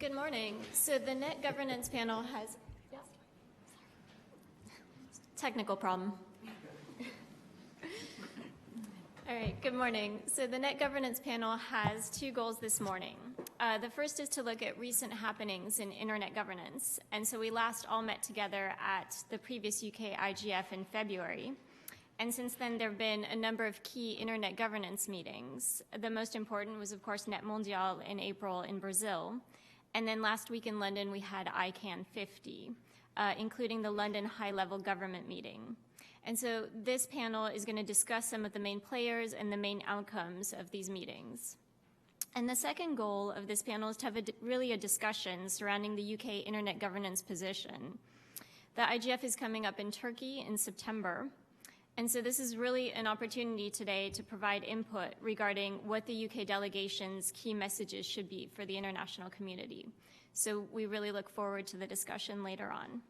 Good morning. So the Net Governance panel has... Technical problem. All right, good morning. So the Net Governance panel has two goals this morning. The first is to look at recent happenings in internet governance. And so we last all met together at the previous UK IGF in February. And since then, there have been a number of key internet governance meetings. The most important was, of course, Net Mondial in April in Brazil. And then last week in London, we had ICANN 50, including the London High-Level Government meeting. And so this panel is going to discuss some of the main players and the main outcomes of these meetings. And the second goal of this panel is to have really a discussion surrounding the UK internet governance position. The IGF is coming up in Turkey in September. And so this is really an opportunity today to provide input regarding what the UK delegation's key messages should be for the international community. So we really look forward to the discussion later on.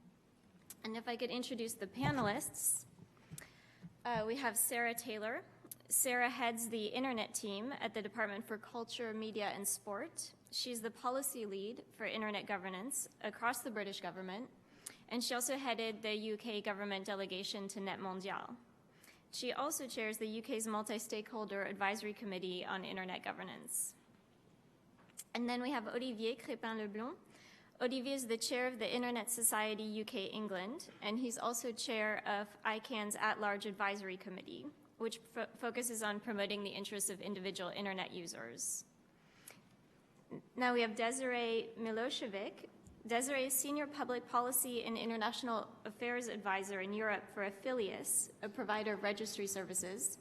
And if I could introduce the panelists, we have Sarah Taylor. Sarah heads the Internet team at the Department for Culture, Media and Sport. She's the policy lead for Internet governance across the British government, and she also headed the UK government delegation to Net Mondial. She also chairs the UK's Multi-Stakeholder Advisory Committee on Internet Governance. And then we have Olivier Crépin-Leblond. Olivier is the chair of the Internet Society UK England, and he's also chair of ICANN's At-Large Advisory Committee, which focuses on promoting the interests of individual Internet users. Now we have Desiree Milosevic. Desiree is Senior Public Policy and International Affairs Advisor in Europe for Affilius, a provider of registry services.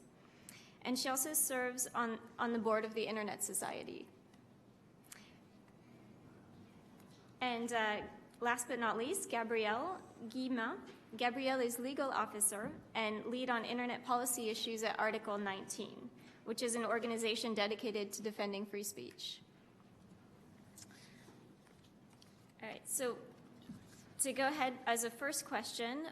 And she also serves on the board of the Internet Society. And last but not least, Gabrielle Guillemin. Gabrielle is Legal Officer and lead on Internet policy issues at Article 19, which is an organization dedicated to defending free speech. All right, so to go ahead as a first question,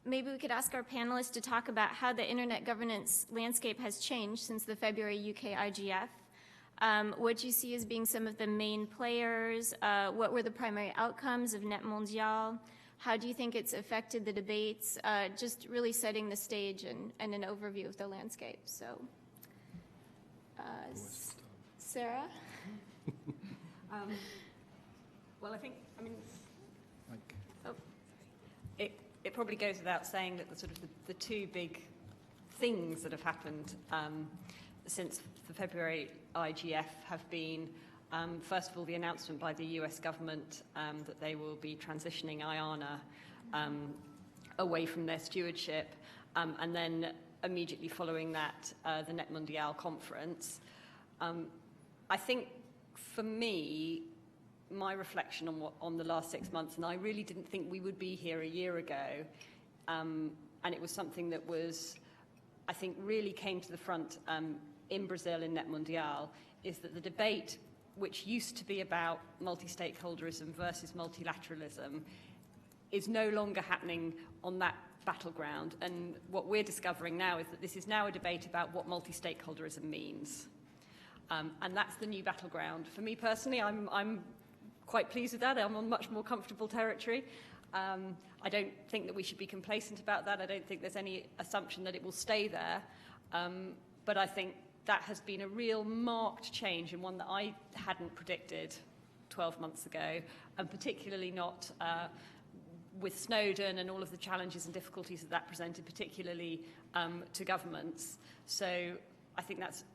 maybe we could ask our panelists to talk about how the internet governance landscape has changed since the February UK IGF, what you see as being some of the main players, what were the primary outcomes of Net Mondial, how do you think it's affected the debates, just really setting the stage and an overview of the landscape. So, Sarah? Well, it probably goes without saying that the two big things that have happened since the February IGF have been, first of all, the announcement by the US government that they will be transitioning IANA away from their stewardship, and then immediately following that, the Net Mondial conference. I think, for me, my reflection on the last 6 months, and I really didn't think we would be here a year ago, and it was something that was, I think, really came to the front in Brazil in Net Mondial, is that the debate, which used to be about multi-stakeholderism versus multilateralism, is no longer happening on that battleground. And what we're discovering now is that this is now a debate about what multi-stakeholderism means. And that's the new battleground. For me personally, I'm quite pleased with that. I'm on much more comfortable territory. I don't think that we should be complacent about that. I don't think there's any assumption that it will stay there. But I think that has been a real marked change, and one that I hadn't predicted 12 months ago, and particularly not with Snowden and all of the challenges and difficulties that that presented, particularly to governments. So I think that's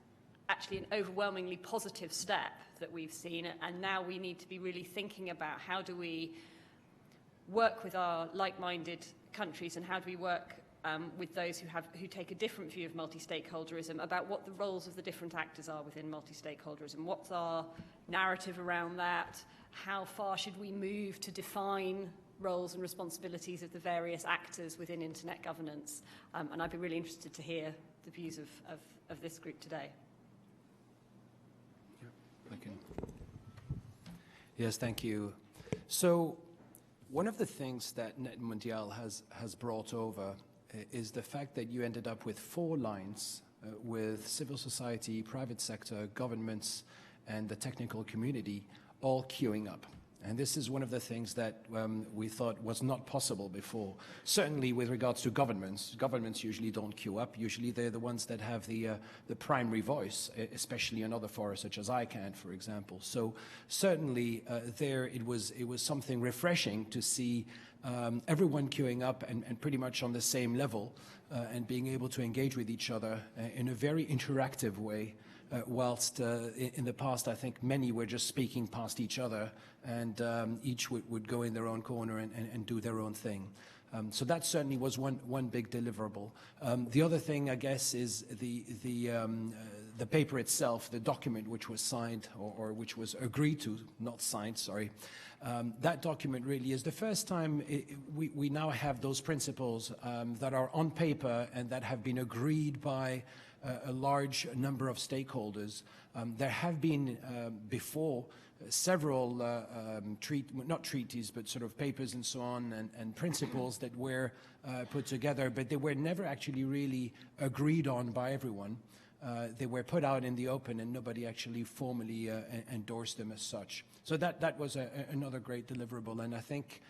actually an overwhelmingly positive step that we've seen, and now we need to be really thinking about how do we work with our like-minded countries, and how do we work with those who take a different view of multi-stakeholderism, about what the roles of the different actors are within multi-stakeholderism. What's our narrative around that? How far should we move to define roles and responsibilities of the various actors within internet governance? And I'd be really interested to hear the views of this group today. Yes, thank you. So one of the things that Net Mondial has brought over is the fact that you ended up with 4 lines with civil society, private sector, governments, and the technical community, all queuing up. And this is one of the things that we thought was not possible before. Certainly with regards to governments, governments usually don't queue up. Usually they're the ones that have the primary voice, especially in other forums such as ICANN, for example. So certainly there it was something refreshing to see everyone queuing up and pretty much on the same level and being able to engage with each other in a very interactive way. Whilst in the past, I think many were just speaking past each other, and each would go in their own corner and do their own thing. So that certainly was one big deliverable. The other thing, I guess, is the paper itself, the document which was signed or which was agreed to, not signed, sorry. That document really is the first time we now have those principles that are on paper and that have been agreed by a large number of stakeholders. There have been before several not treaties, but sort of papers and so on, and principles that were put together, but they were never actually really agreed on by everyone. They were put out in the open and nobody actually formally endorsed them as such. So that was another great deliverable, and I think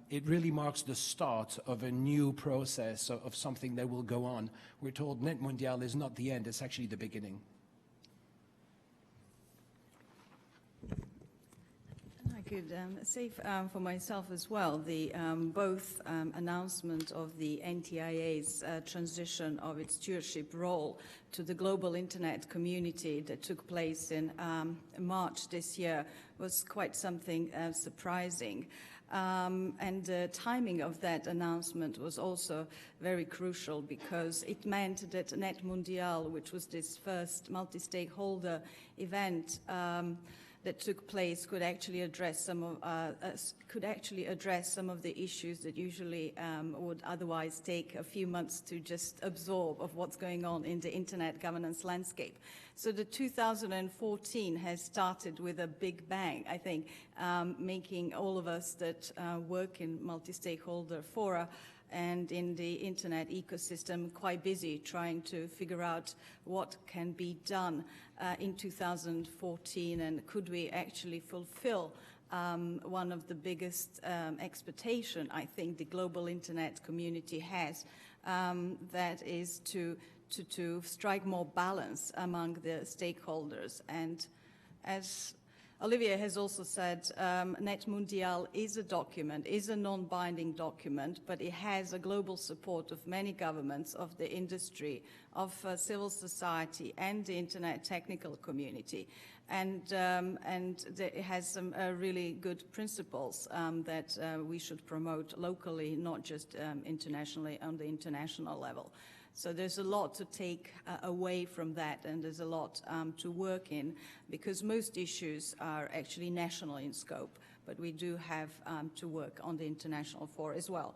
it really marks the start of a new process of something that will go on. We're told Net Mondial is not the end, it's actually the beginning. I could say for myself as well, the both announcement of the NTIA's transition of its stewardship role to the global internet community that took place in March this year was quite something surprising. And the timing of that announcement was also very crucial because it meant that Net Mondial, which was this first multi-stakeholder event that took place, could actually address some of the issues that usually would otherwise take a few months to just absorb of what's going on in the internet governance landscape. So the 2014 has started with a big bang, I think, making all of us that work in multi-stakeholder fora and in the internet ecosystem quite busy trying to figure out what can be done in 2014 and could we actually fulfill one of the biggest expectation I think the global internet community has, that is to strike more balance among the stakeholders. And as Olivier has also said, Net Mondial is a document, is a non-binding document, but it has a global support of many governments, of the industry, of civil society, and the internet technical community. And it has some really good principles that we should promote locally, not just internationally on the international level. So there's a lot to take away from that, and there's a lot to work in, because most issues are actually national in scope, but we do have to work on the international fora as well.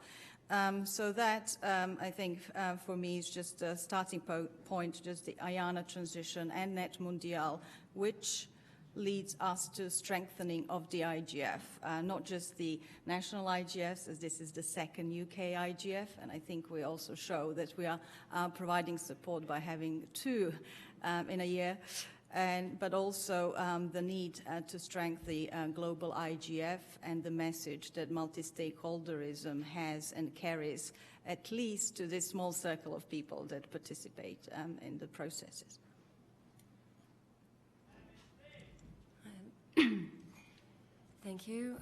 So that, I think, for me is just a starting point, just the IANA transition and Net Mondial, which leads us to strengthening of the IGF, not just the national IGFs, as this is the second UK IGF, and I think we also show that we are providing support by having two in a year, but also the need to strengthen the global IGF and the message that multi-stakeholderism has and carries, at least to this small circle of people that participate in the processes. Thank you.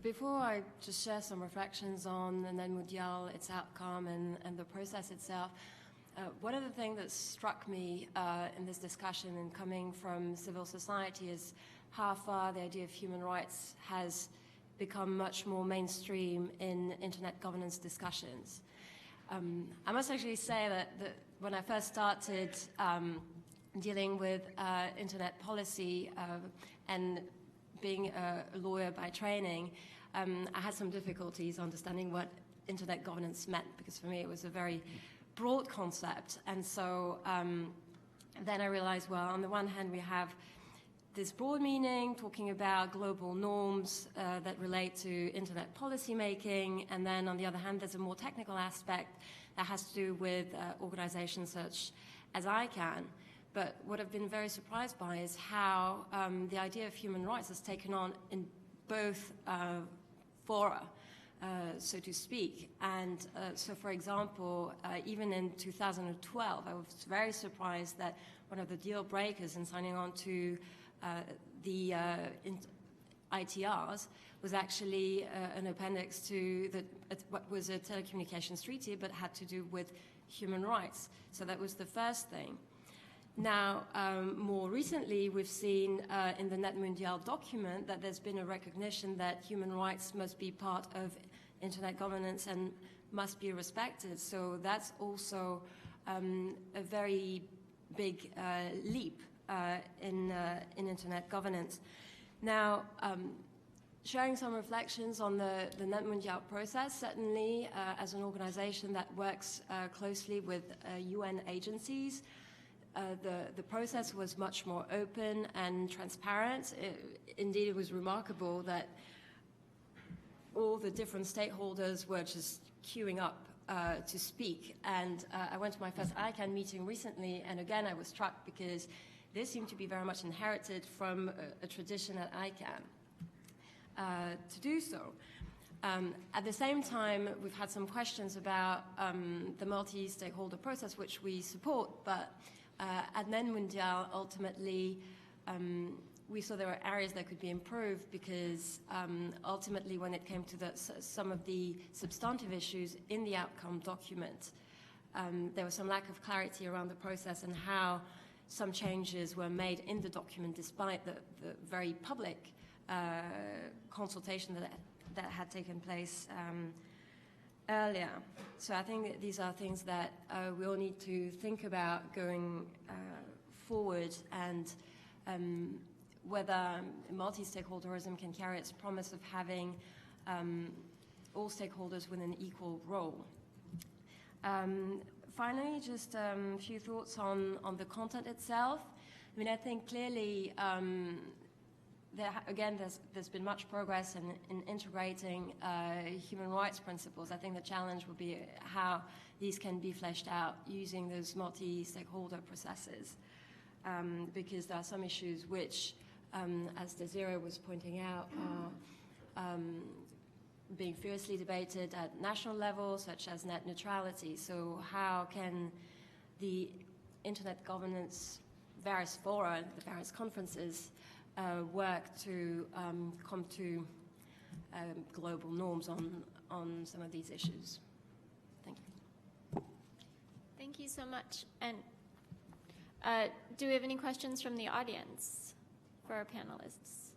Before I just share some reflections on the Net Mondial, its outcome, and the process itself, one of the things that struck me in this discussion and coming from civil society is how far the idea of human rights has become much more mainstream in internet governance discussions. I must actually say that when I first started dealing with internet policy and being a lawyer by training, I had some difficulties understanding what internet governance meant, because for me it was a very broad concept. And so then I realized, well, on the one hand we have this broad meaning talking about global norms that relate to internet policy making, and then on the other hand there's a more technical aspect that has to do with organizations such as ICANN. But what I've been very surprised by is how the idea of human rights has taken on in both fora, so to speak. And so, for example, even in 2012, I was very surprised that one of the deal breakers in signing on to the ITRs was actually an appendix to what was a telecommunications treaty, but had to do with human rights. So that was the first thing. Now, more recently, we've seen in the Net Mundial document that there's been a recognition that human rights must be part of internet governance and must be respected. So that's also a very big leap in internet governance. Now, sharing some reflections on the Net Mundial process, certainly as an organization that works closely with UN agencies, the process was much more open and transparent. Indeed, it was remarkable that all the different stakeholders were just queuing up to speak. And I went to my first ICANN meeting recently, and again, I was struck because they seem to be very much inherited from a tradition at ICANN to do so. At the same time, we've had some questions about the multi-stakeholder process, which we support, but at Net Mundial, ultimately, we saw there were areas that could be improved because ultimately, when it came to some of the substantive issues in the outcome document, there was some lack of clarity around the process and how some changes were made in the document despite the very public consultation that had taken place earlier. So I think that these are things that we all need to think about going forward, and whether multi-stakeholderism can carry its promise of having all stakeholders with an equal role. Finally, just a few thoughts on the content itself. I mean, I think clearly, there's been much progress in integrating human rights principles. I think the challenge will be how these can be fleshed out using those multi-stakeholder processes, because there are some issues which, as Desiree was pointing out, are being fiercely debated at national level, such as net neutrality. So how can the internet governance, various fora, the various conferences, work to come to global norms on some of these issues? Thank you. Thank you so much. And do we have any questions from the audience for our panelists?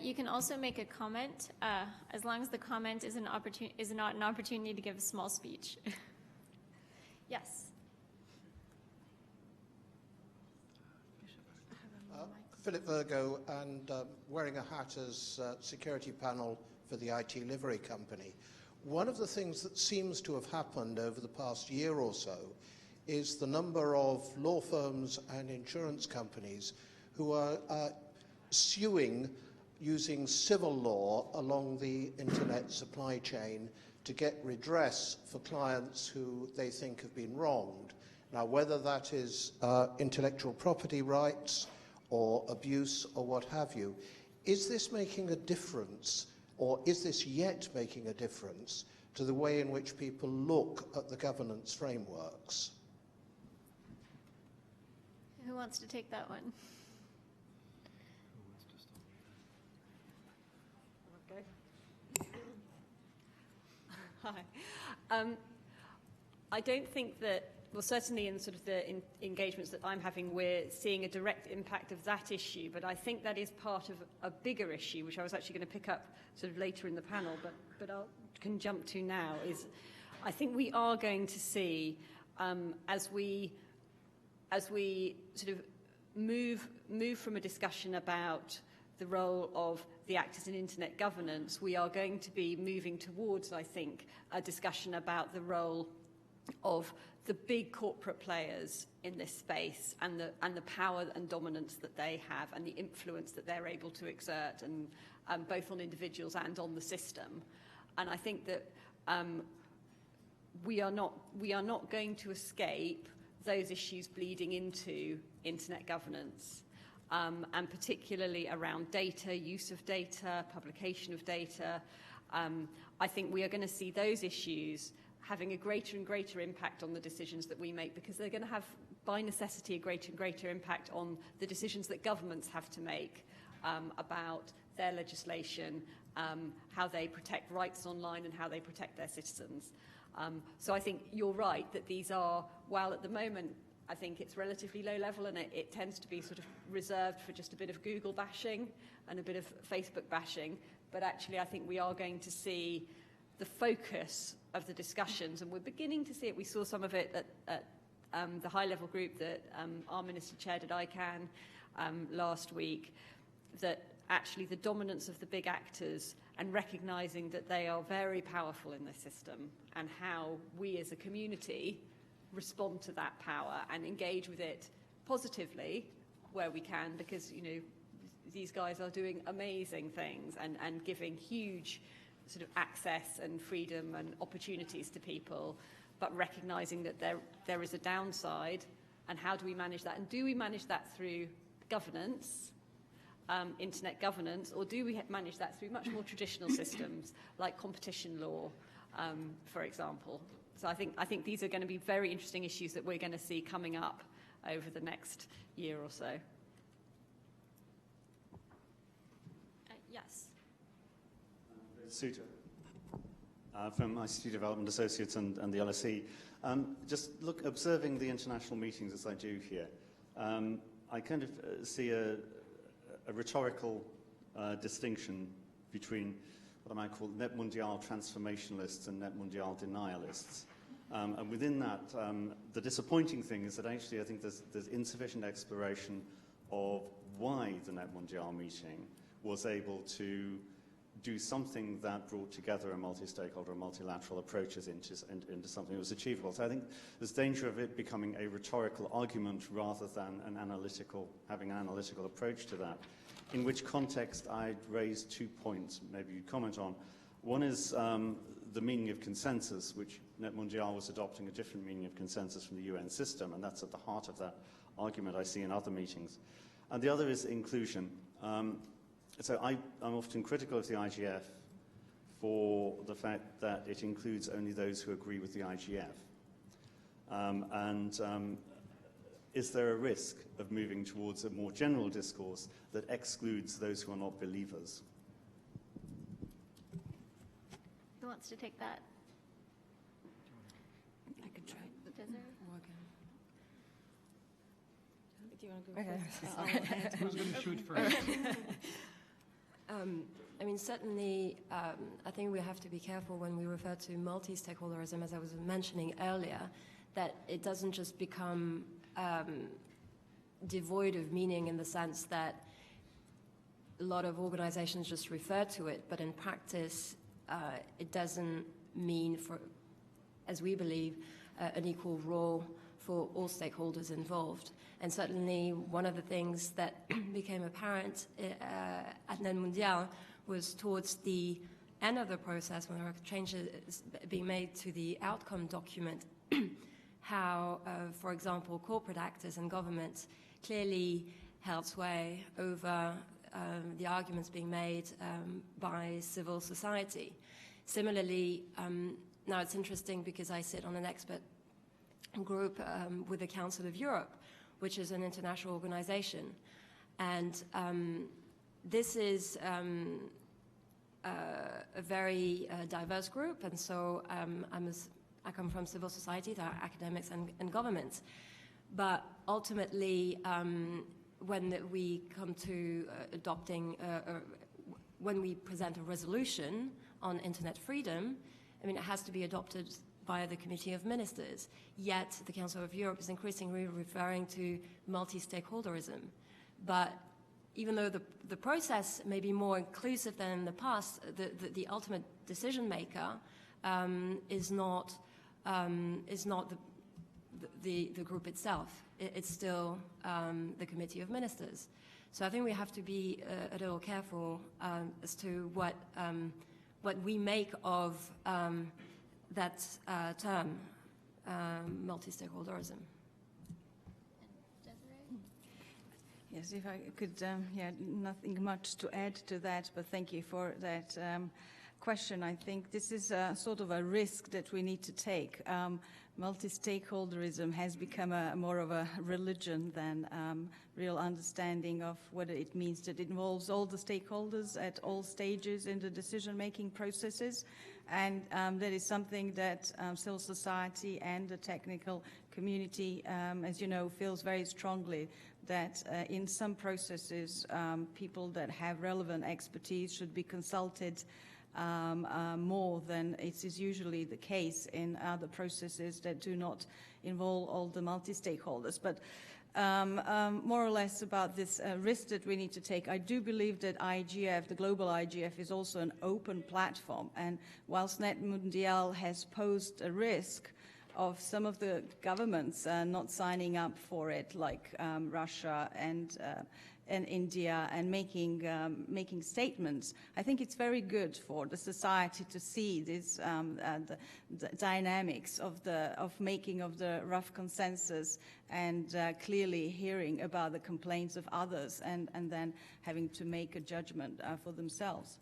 You can also make a comment, as long as the comment is not an opportunity to give a small speech. Yes. Philip Virgo, and wearing a hat as security panel for the IT livery company. One of the things that seems to have happened over the past year or so is the number of law firms and insurance companies who are suing using civil law along the internet supply chain to get redress for clients who they think have been wronged. Now, whether that is intellectual property rights or abuse or what have you, is this making a difference, or is this yet making a difference to the way in which people look at the governance frameworks? Who wants to take that one? Hi. I don't think that, well, certainly in sort of the engagements that I'm having, we're seeing a direct impact of that issue, but I think that is part of a bigger issue, which I was actually going to pick up sort of later in the panel, but I can jump to now, is I think we are going to see, as we sort of move from a discussion about the role of the actors in internet governance, we are going to be moving towards, I think, a discussion about the role of the big corporate players in this space and the power and dominance that they have and the influence that they're able to exert, and both on individuals and on the system. And I think that we are not going to escape those issues bleeding into internet governance, and particularly around data, use of data, publication of data. I think we are going to see those issues having a greater and greater impact on the decisions that we make, because they're going to have, by necessity, a greater and greater impact on the decisions that governments have to make about their legislation, how they protect rights online and how they protect their citizens. So I think you're right that these are, while at the moment I think it's relatively low level and it tends to be sort of reserved for just a bit of Google bashing and a bit of Facebook bashing, but actually I think we are going to see the focus of the discussions, and we're beginning to see it. We saw some of it at the high-level group that our minister chaired at ICANN last week, that actually the dominance of the big actors and recognising that they are very powerful in the system, and how we as a community respond to that power and engage with it positively where we can, because, you know, these guys are doing amazing things and giving huge sort of access and freedom and opportunities to people, but recognising that there is a downside, and how do we manage that? And do we manage that through governance, internet governance, or do we manage that through much more traditional systems like competition law, for example? So I think these are going to be very interesting issues that we're going to see coming up over the next year or so. Yes. Suter from ICT Development Associates and the LSE. Just observing the international meetings as I do here, I kind of see a rhetorical distinction between what I might call net mondial transformationalists and net mondial denialists. And within that, the disappointing thing is that actually I think there's insufficient exploration of why the net mondial meeting was able to do something that brought together a multi-stakeholder, multilateral approaches into something that was achievable. So I think there's danger of it becoming a rhetorical argument rather than having an analytical approach to that. In which context I'd raise 2 points, maybe you'd comment on. One is the meaning of consensus, which Net Mondial was adopting a different meaning of consensus from the UN system, and that's at the heart of that argument I see in other meetings. And the other is inclusion. So I'm often critical of the IGF for the fact that it includes only those who agree with the IGF. Is there a risk of moving towards a more general discourse that excludes those who are not believers? Who wants to take that? I could try. Desiree? Do you want to go first? Okay. Who's going to shoot first? I mean, certainly, I think we have to be careful when we refer to multi-stakeholderism, as I was mentioning earlier, that it doesn't just become devoid of meaning in the sense that a lot of organizations just refer to it, but in practice, it doesn't mean, as we believe, an equal role for all stakeholders involved. And certainly one of the things that became apparent at Net Mondial was towards the end of the process, when there were changes being made to the outcome document, how, for example, corporate actors and governments clearly held sway over the arguments being made by civil society. Similarly, now it's interesting because I sit on an expert group with the Council of Europe, which is an international organization. And this is a very diverse group, and so I come from civil society, there are academics and governments. But ultimately, when we come to adopting, when we present a resolution on internet freedom, I mean, it has to be adopted via the Committee of Ministers. Yet the Council of Europe is increasingly referring to multi-stakeholderism. But even though the process may be more inclusive than in the past, the ultimate decision maker is not the group itself. It's still the Committee of Ministers. So I think we have to be a little careful as to what we make of that term, multi-stakeholderism. Yes, if I could, nothing much to add to that, but thank you for that question. I think this is a sort of a risk that we need to take. Multi-stakeholderism has become more of a religion than real understanding of what it means. That it involves all the stakeholders at all stages in the decision-making processes, and that is something that civil society and the technical community, as you know, feels very strongly that in some processes, people that have relevant expertise should be consulted more than it is usually the case in other processes that do not involve all the multi-stakeholders. But more or less about this risk that we need to take, I do believe that IGF, the global IGF, is also an open platform. And whilst NetMundial has posed a risk of some of the governments not signing up for it, like Russia and India, and making statements, I think it's very good for the society to see this the dynamics of making of the rough consensus, and clearly hearing about the complaints of others, and then having to make a judgment for themselves.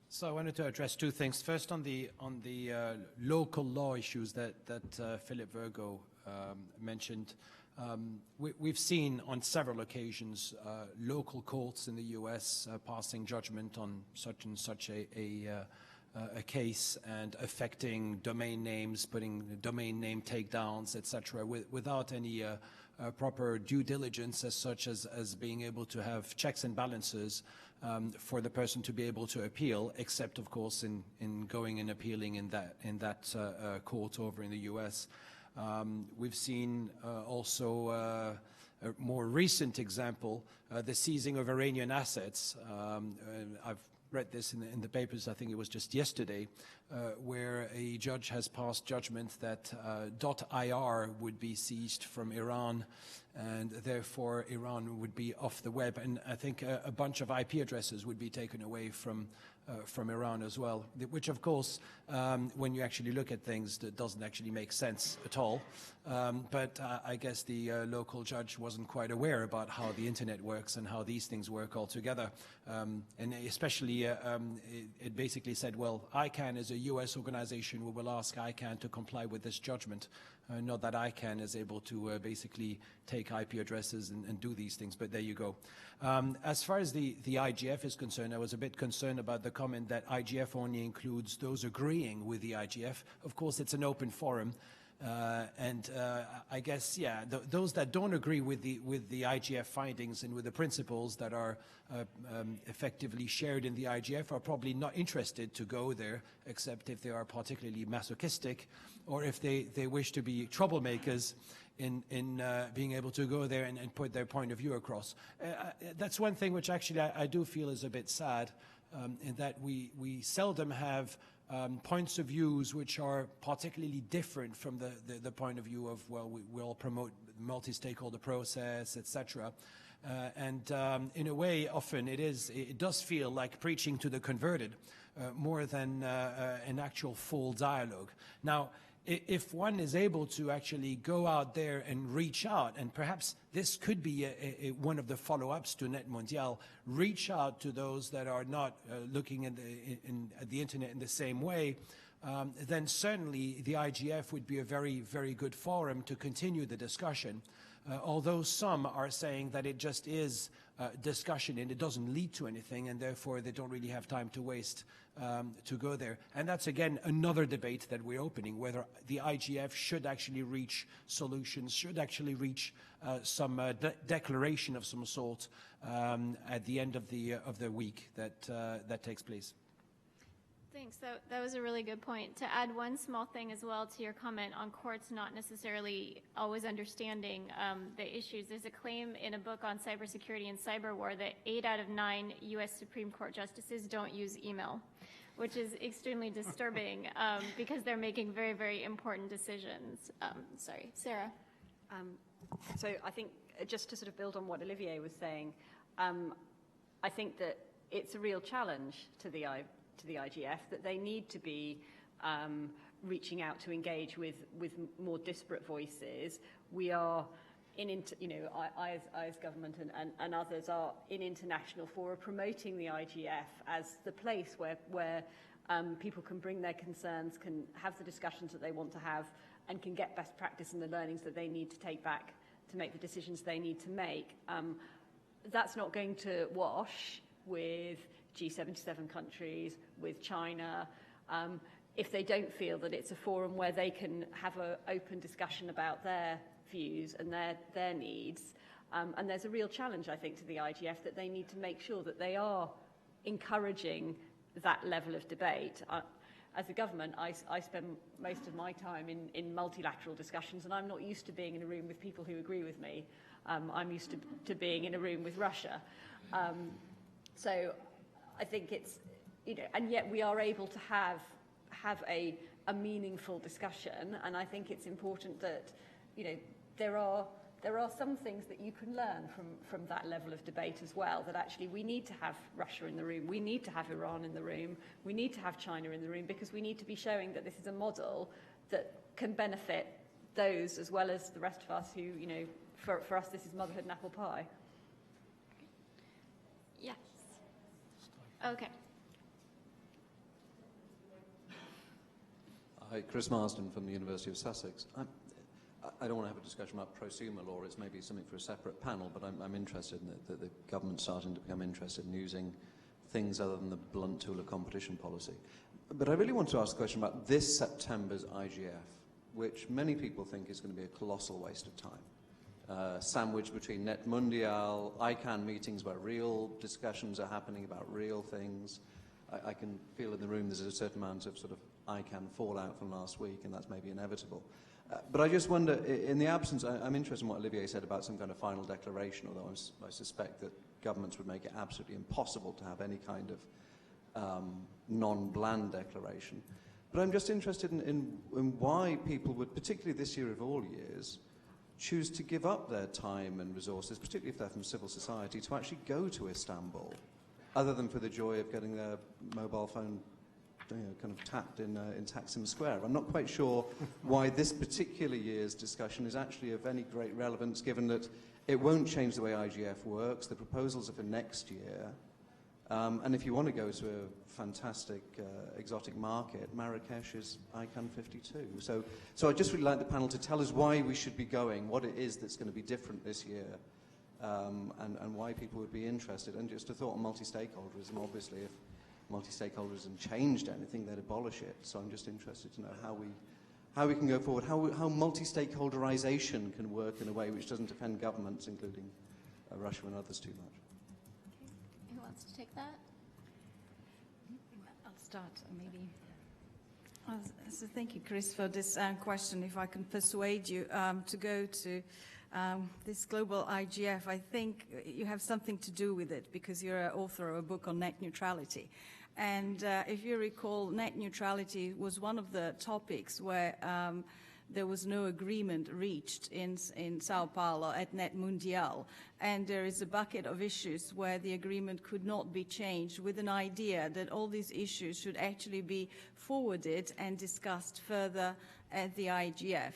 So I wanted to address two things. First, on the local law issues that Philip Virgo mentioned. We've seen on several occasions local courts in the U.S. Passing judgment on such and such a case, and affecting domain names, putting domain name takedowns, etc., without any proper due diligence as such as being able to have checks and balances for the person to be able to appeal, except of course in going and appealing in that court over in the U.S. We've seen also a more recent example, the seizing of Iranian assets. I've read this in the papers, I think it was just yesterday, where a judge has passed judgment that .ir would be seized from Iran, and therefore Iran would be off the web. And I think a bunch of IP addresses would be taken away from Iran as well, which of course, when you actually look at things, that doesn't actually make sense at all. But I guess the local judge wasn't quite aware about how the internet works and how these things work altogether. And especially, it basically said, well, ICANN is a US organization, we will ask ICANN to comply with this judgment. Not that ICANN is able to basically take IP addresses and do these things, but there you go. As far as the IGF is concerned, I was a bit concerned about the comment that IGF only includes those agreeing with the IGF. Of course, it's an open forum. And I guess, yeah, those that don't agree with the IGF findings and with the principles that are effectively shared in the IGF are probably not interested to go there, except if they are particularly masochistic, or if they wish to be troublemakers in being able to go there and put their point of view across. That's one thing which actually I do feel is a bit sad, in that we seldom have points of views which are particularly different from the point of view of, well, we all promote multi-stakeholder process, etc. And in a way, often it does feel like preaching to the converted more than an actual full dialogue. Now, if one is able to actually go out there and reach out, and perhaps this could be one of the follow-ups to NetMundial, reach out to those that are not looking at the internet in the same way, then certainly the IGF would be a very, very good forum to continue the discussion. Although some are saying that it just is discussion and it doesn't lead to anything, and therefore they don't really have time to waste to go there. And that's, again, another debate that we're opening, whether the IGF should actually reach solutions, should actually reach some declaration of some sort at the end of the week that takes place. Thanks. That was a really good point. To add one small thing as well to your comment on courts not necessarily always understanding the issues, there's a claim in a book on cybersecurity and cyber war that 8 out of 9 U.S. Supreme Court justices don't use email, which is extremely disturbing because they're making very, very important decisions. Sorry, Sarah. So I think just to sort of build on what Olivier was saying, I think that it's a real challenge to the IGF that they need to be reaching out to engage with more disparate voices. We are I as government and others are in international fora promoting the IGF as the place where people can bring their concerns, can have the discussions that they want to have, and can get best practice and the learnings that they need to take back to make the decisions they need to make. That's not going to wash with G77 countries, with China, if they don't feel that it's a forum where they can have an open discussion about their views and their needs. And there's a real challenge, I think, to the IGF that they need to make sure that they are encouraging that level of debate. As a government, I spend most of my time in multilateral discussions, and I'm not used to being in a room with people who agree with me. I'm used to being in a room with Russia. So I think it's, and yet we are able to have a meaningful discussion, and I think it's important that, there are some things that you can learn from that level of debate as well, that actually we need to have Russia in the room, we need to have Iran in the room, we need to have China in the room, because we need to be showing that this is a model that can benefit those as well as the rest of us who, for us this is motherhood and apple pie. Yes. Okay. Hi, Chris Marsden from the University of Sussex. I don't want to have a discussion about prosumer law. It's maybe something for a separate panel, but I'm interested in that the government's starting to become interested in using things other than the blunt tool of competition policy. But I really want to ask a question about this September's IGF, which many people think is going to be a colossal waste of time. Sandwiched between Net Mundial, ICANN meetings where real discussions are happening about real things. I can feel in the room there's a certain amount of sort of ICANN fallout from last week, and that's maybe inevitable. But I just wonder, in the absence, I'm interested in what Olivier said about some kind of final declaration, although I suspect that governments would make it absolutely impossible to have any kind of non-bland declaration. But I'm just interested in why people would, particularly this year of all years, choose to give up their time and resources, particularly if they're from civil society, to actually go to Istanbul, other than for the joy of getting their mobile phone kind of tapped in Taksim Square. I'm not quite sure why this particular year's discussion is actually of any great relevance, given that it won't change the way IGF works. The proposals are for next year. And if you want to go to a fantastic exotic market, Marrakesh is ICANN 52. So I'd just really like the panel to tell us why we should be going, what it is that's going to be different this year, and why people would be interested. And just a thought on multi-stakeholderism. Obviously, if multi-stakeholderism changed anything, they'd abolish it. So I'm just interested to know how we can go forward, how multi-stakeholderization can work in a way which doesn't offend governments, including Russia and others, too much. Okay. Who wants to take that? I'll start, maybe. So thank you, Chris, for this question. If I can persuade you to go to this global IGF, I think you have something to do with it, because you're an author of a book on net neutrality. And if you recall, net neutrality was one of the topics where there was no agreement reached in Sao Paulo at Net Mundial. And there is a bucket of issues where the agreement could not be changed, with an idea that all these issues should actually be forwarded and discussed further at the IGF.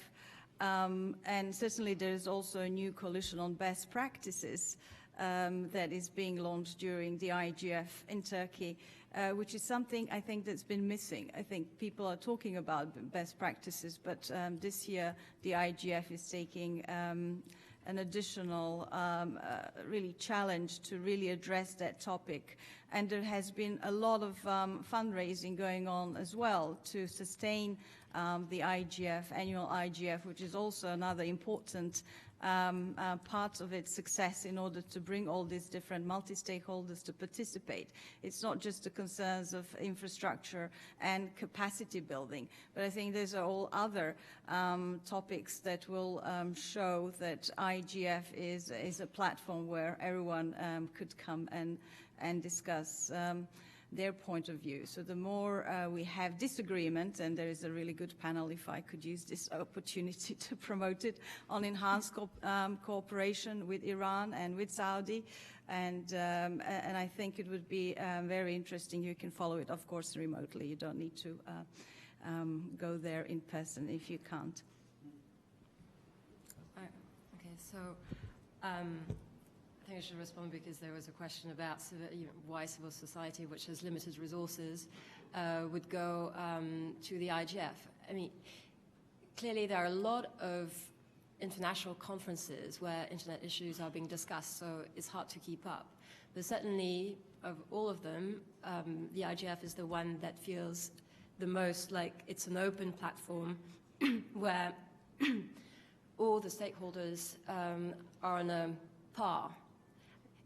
And certainly there is also a new coalition on best practices that is being launched during the IGF in Turkey, which is something I think that's been missing. I think people are talking about best practices, but this year the IGF is taking an additional really challenge to really address that topic. And there has been a lot of fundraising going on as well to sustain the IGF, annual IGF, which is also another important part of its success in order to bring all these different multi-stakeholders to participate. It's not just the concerns of infrastructure and capacity building, but I think these are all other topics that will show that IGF is a platform where everyone could come and discuss their point of view. So the more we have disagreement, and there is a really good panel, if I could use this opportunity to promote it, on enhanced cooperation with Iran and with Saudi, and I think it would be very interesting. You can follow it, of course, remotely. You don't need to go there in person if you can't. Okay, so I think I should respond because there was a question about why civil society, which has limited resources, would go to the IGF. I mean, clearly there are a lot of international conferences where internet issues are being discussed, so it's hard to keep up. But certainly, of all of them, the IGF is the one that feels the most like it's an open platform where all the stakeholders are on a par.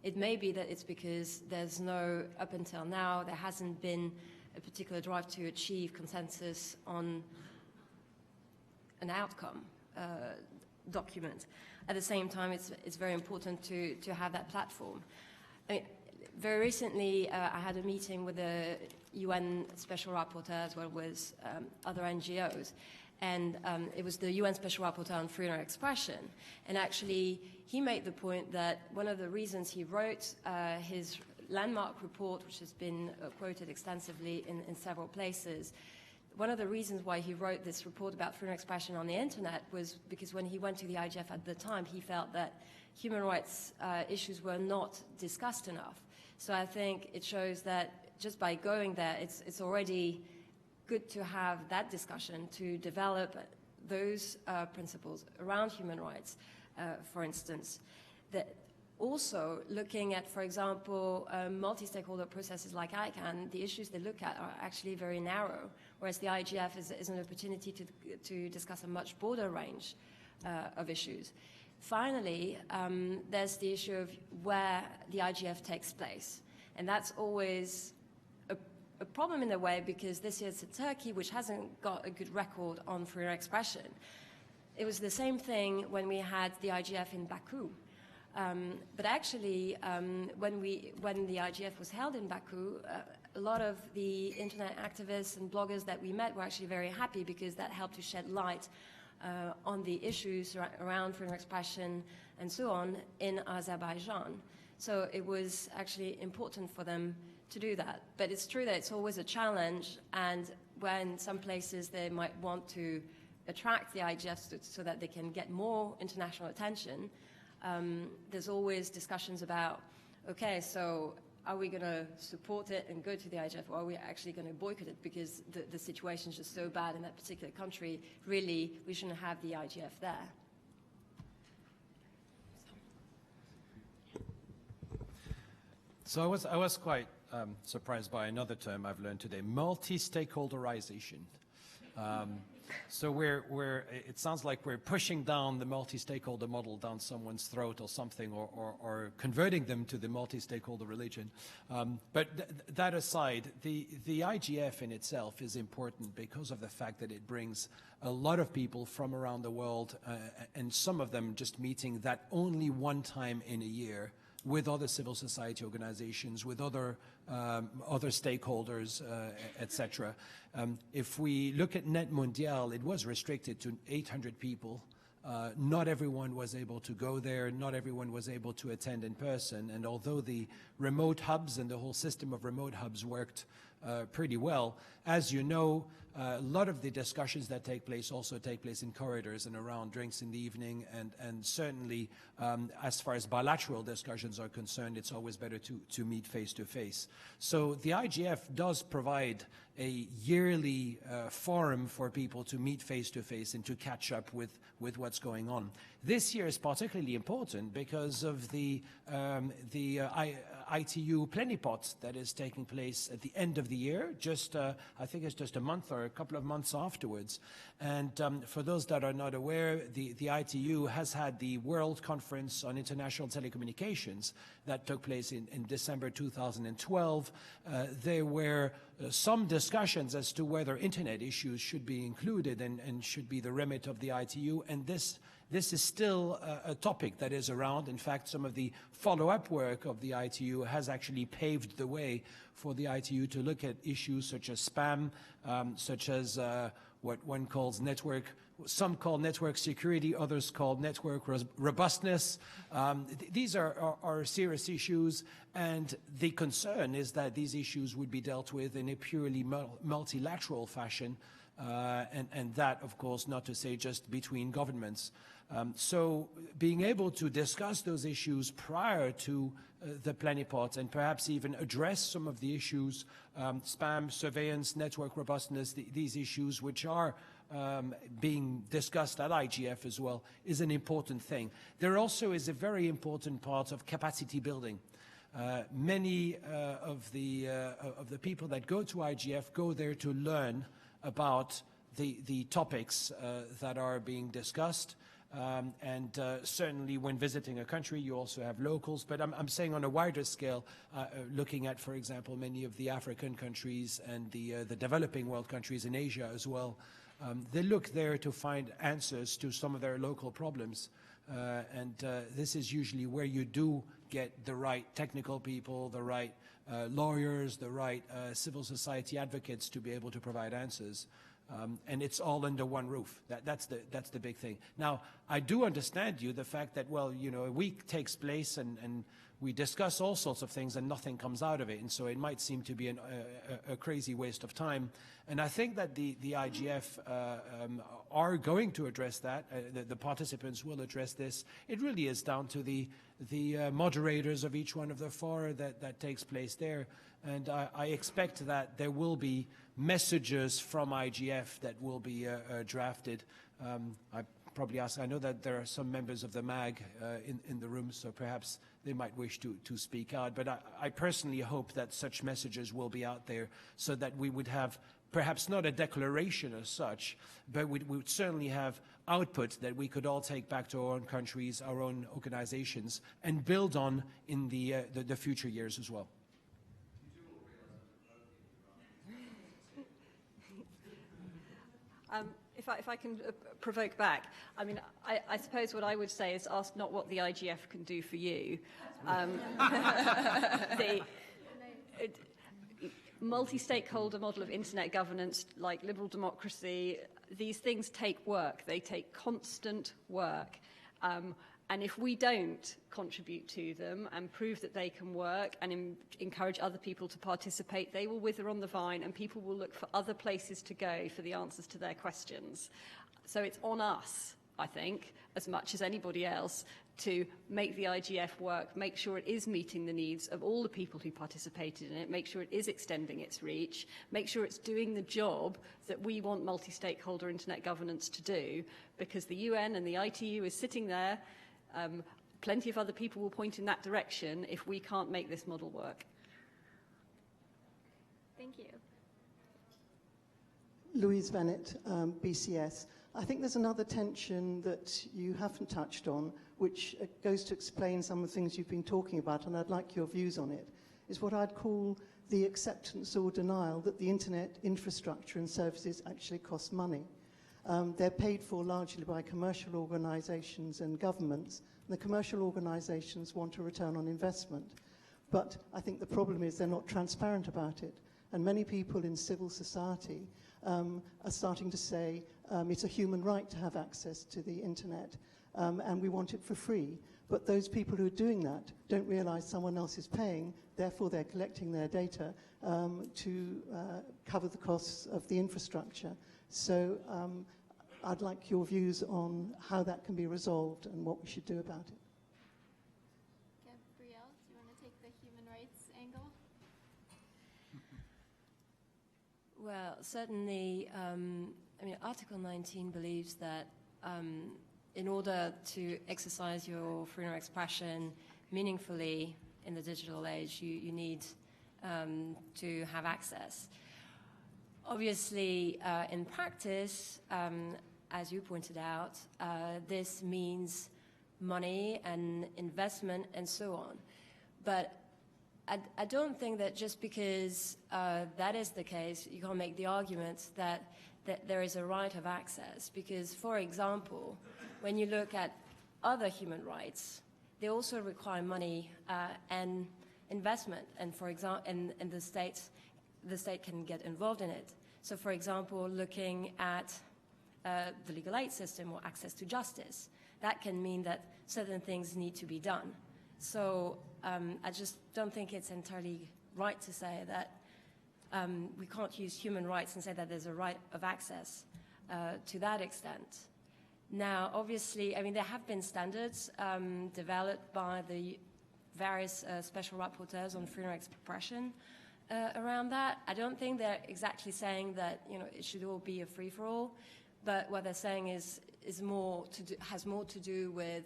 It may be that it's because there's no, up until now, there hasn't been a particular drive to achieve consensus on an outcome document. At the same time, it's very important to have that platform. I mean, very recently, I had a meeting with the UN Special Rapporteur as well as other NGOs, and it was the UN Special Rapporteur on freedom of expression. And actually, he made the point that one of the reasons he wrote his landmark report, which has been quoted extensively in several places, one of the reasons why he wrote this report about freedom of expression on the internet was because when he went to the IGF at the time, he felt that human rights issues were not discussed enough. So I think it shows that just by going there, it's already good to have that discussion to develop those principles around human rights, for instance. That also looking at, for example, multi-stakeholder processes like ICANN, the issues they look at are actually very narrow, whereas the IGF is an opportunity to discuss a much broader range of issues. Finally, there's the issue of where the IGF takes place. And that's always a problem in a way because this year it's Turkey, which hasn't got a good record on freedom of expression. It was the same thing when we had the IGF in Baku. But actually, when the IGF was held in Baku, a lot of the internet activists and bloggers that we met were actually very happy because that helped to shed light on the issues around freedom of expression and so on in Azerbaijan. So it was actually important for them to do that. But it's true that it's always a challenge, and when some places they might want to attract the IGF so that they can get more international attention, there's always discussions about, okay, so are we going to support it and go to the IGF, or are we actually going to boycott it because the situation is just so bad in that particular country? Really, we shouldn't have the IGF there. So I was quite surprised by another term I've learned today, multi-stakeholderization. So it sounds like we're pushing down the multi-stakeholder model down someone's throat or something, or converting them to the multi-stakeholder religion. But that aside, the IGF in itself is important because of the fact that it brings a lot of people from around the world, and some of them just meeting that only one time in a year with other civil society organizations, with other stakeholders, etc. If we look at Net Mondial, it was restricted to 800 people. Not everyone was able to go there. Not everyone was able to attend in person. And although the remote hubs and the whole system of remote hubs worked pretty well, as you know, a lot of the discussions that take place also take place in corridors and around drinks in the evening, and certainly as far as bilateral discussions are concerned, it's always better to meet face-to-face. So the IGF does provide a yearly forum for people to meet face-to-face and to catch up with what's going on. This year is particularly important because of the ITU plenipot that is taking place at the end of the year, just I think it's just a month or a couple of months afterwards. And for those that are not aware, the ITU has had the World Conference on International Telecommunications that took place in December 2012. There were some discussions as to whether internet issues should be included and should be the remit of the ITU, and this is still a topic that is around. In fact, some of the follow-up work of the ITU has actually paved the way for the ITU to look at issues such as spam, such as what one calls some call network security, others call network robustness. These are serious issues, and the concern is that these issues would be dealt with in a purely multilateral fashion, and that, of course, not to say just between governments. So being able to discuss those issues prior to the plenipot and perhaps even address some of the issues, spam, surveillance, network robustness, these issues which are being discussed at IGF as well, is an important thing. There also is a very important part of capacity building. Many of the people that go to IGF go there to learn about the topics that are being discussed. And certainly when visiting a country, you also have locals. But I'm saying on a wider scale, looking at, for example, many of the African countries and the developing world countries in Asia as well, they look there to find answers to some of their local problems. And this is usually where you do get the right technical people, the right lawyers, the right civil society advocates to be able to provide answers. And it's all under one roof. That's the big thing. Now, I do understand the fact that, well, a week takes place and we discuss all sorts of things and nothing comes out of it. And so it might seem to be a crazy waste of time. And I think that the IGF are going to address that. The participants will address this. It really is down to the moderators of each one of the fora that takes place there. And I expect that there will be messages from IGF that will be drafted. I know that there are some members of the MAG in the room, so perhaps they might wish to speak out. But I personally hope that such messages will be out there so that we would have perhaps not a declaration as such, but we would certainly have output that we could all take back to our own countries, our own organizations, and build on in the future years as well. If I can provoke back, I mean, I suppose what I would say is ask not what the IGF can do for you. The multi-stakeholder model of internet governance, like liberal democracy, these things take work. They take constant work. And if we don't contribute to them and prove that they can work and encourage other people to participate, they will wither on the vine and people will look for other places to go for the answers to their questions. So it's on us, I think, as much as anybody else, to make the IGF work, make sure it is meeting the needs of all the people who participated in it, make sure it is extending its reach, make sure it's doing the job that we want multi-stakeholder internet governance to do, because the UN and the ITU is sitting there. Plenty of other people will point in that direction if we can't make this model work. Thank you. Louise Bennett, BCS. I think there's another tension that you haven't touched on, which goes to explain some of the things you've been talking about, and I'd like your views on it, is what I'd call the acceptance or denial that the internet infrastructure and services actually cost money. They're paid for largely by commercial organizations and governments. And the commercial organizations want a return on investment. But I think the problem is they're not transparent about it. And many people in civil society are starting to say it's a human right to have access to the internet and we want it for free. But those people who are doing that don't realize someone else is paying, therefore they're collecting their data to cover the costs of the infrastructure. So I'd like your views on how that can be resolved and what we should do about it. Gabrielle, do you want to take the human rights angle? Well, certainly, Article 19 believes that in order to exercise your freedom of expression meaningfully in the digital age, you need to have access. Obviously, in practice, as you pointed out, this means money and investment and so on. But I don't think that just because that is the case, you can't make the argument that there is a right of access. Because, for example, when you look at other human rights, they also require money and investment. And for example, and the state can get involved in it. So, for example, looking at the legal aid system or access to justice, that can mean that certain things need to be done. So I just don't think it's entirely right to say that we can't use human rights and say that there's a right of access to that extent. Now, obviously, I mean, there have been standards developed by the various special rapporteurs on freedom of expression around that. I don't think they're exactly saying that, you know, it should all be a free-for-all, but what they're saying is more to do, has more to do with,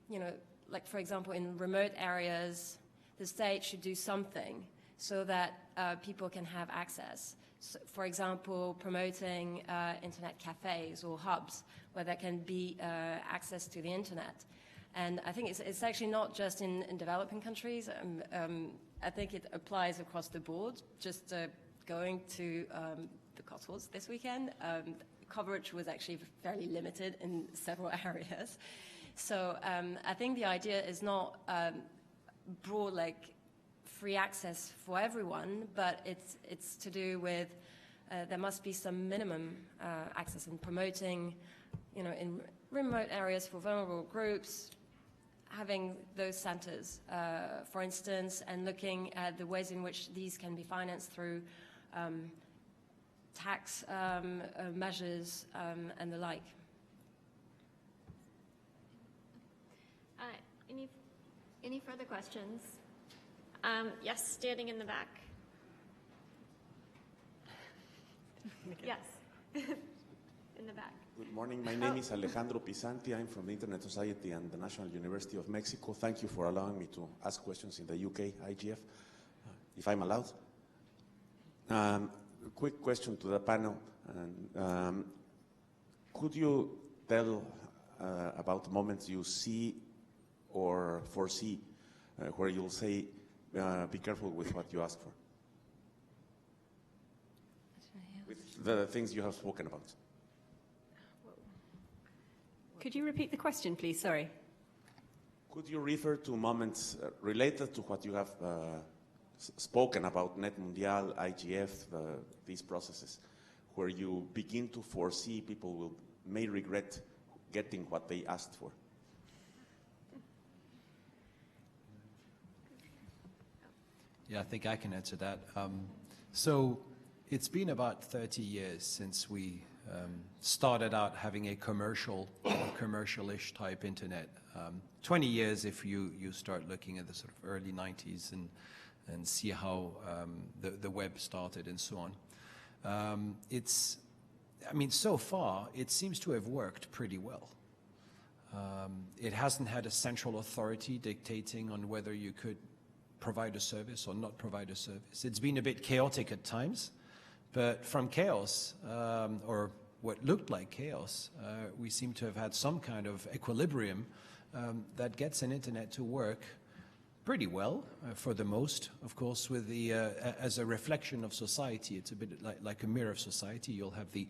you know, like, for example, in remote areas, the state should do something so that people can have access. So, for example, promoting internet cafes or hubs where there can be access to the internet. And I think it's actually not just in developing countries. I think it applies across the board. Just going to the Cotswolds this weekend, coverage was actually fairly limited in several areas. So I think the idea is not broad, like free access for everyone, but it's to do with there must be some minimum access in promoting, you know, in remote areas for vulnerable groups, having those centers, for instance, and looking at the ways in which these can be financed through tax measures and the like. Any further questions? Yes, standing in the back. Yes, in the back. Good morning. My name is Alejandro Pisanti. I'm from the Internet Society and the National University of Mexico. Thank you for allowing me to ask questions in the UK IGF, if I'm allowed. Quick question to the panel. Could you tell about moments you see or foresee where you'll say, be careful with what you ask for? With the things you have spoken about. Could you repeat the question, please? Sorry. Could you refer to moments related to what you have spoken about Net Mundial, IGF, these processes, where you begin to foresee people may regret getting what they asked for? Yeah, I think I can answer that. So it's been about 30 years since we started out having a commercial-ish type internet. 20 years if you start looking at the sort of early 90s and see how the web started and so on. I mean, so far, it seems to have worked pretty well. It hasn't had a central authority dictating on whether you could provide a service or not provide a service. It's been a bit chaotic at times, but from chaos, or what looked like chaos, we seem to have had some kind of equilibrium that gets an internet to work pretty well, for the most, of course, with the as a reflection of society. It's a bit like a mirror of society. You'll have the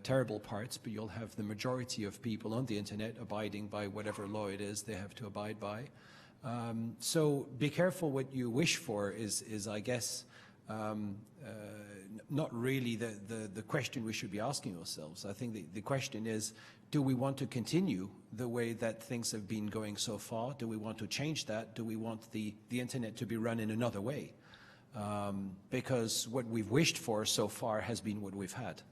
terrible parts, but you'll have the majority of people on the internet abiding by whatever law it is they have to abide by. So be careful what you wish for is I guess, not really the question we should be asking ourselves. I think the question is, do we want to continue the way that things have been going so far? Do we want to change that? Do we want the internet to be run in another way? Because what we've wished for so far has been what we've had.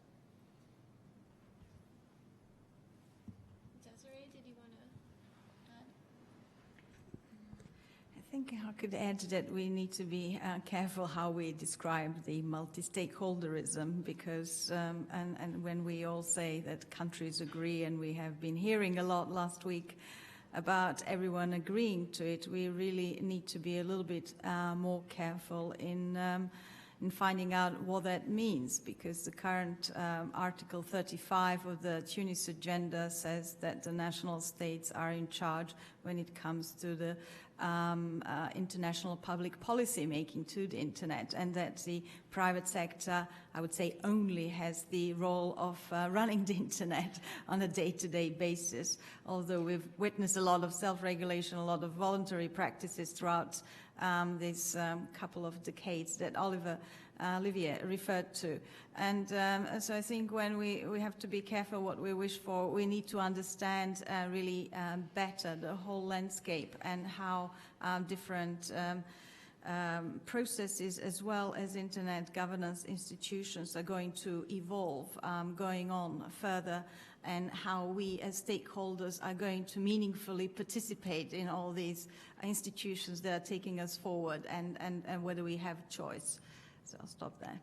I think I could add that we need to be careful how we describe the multi-stakeholderism, because and when we all say that countries agree, and we have been hearing a lot last week about everyone agreeing to it, we really need to be a little bit more careful in finding out what that means, because the current Article 35 of the Tunis Agenda says that the national states are in charge when it comes to the international public policy making to the internet, and that the private sector, I would say, only has the role of running the internet on a day-to-day basis, although we've witnessed a lot of self-regulation, a lot of voluntary practices throughout these couple of decades that Olivier referred to. And so I think when we have to be careful what we wish for, we need to understand really better the whole landscape and how different processes as well as internet governance institutions are going to evolve going on further, and how we as stakeholders are going to meaningfully participate in all these institutions that are taking us forward, and whether we have choice. So I'll stop there.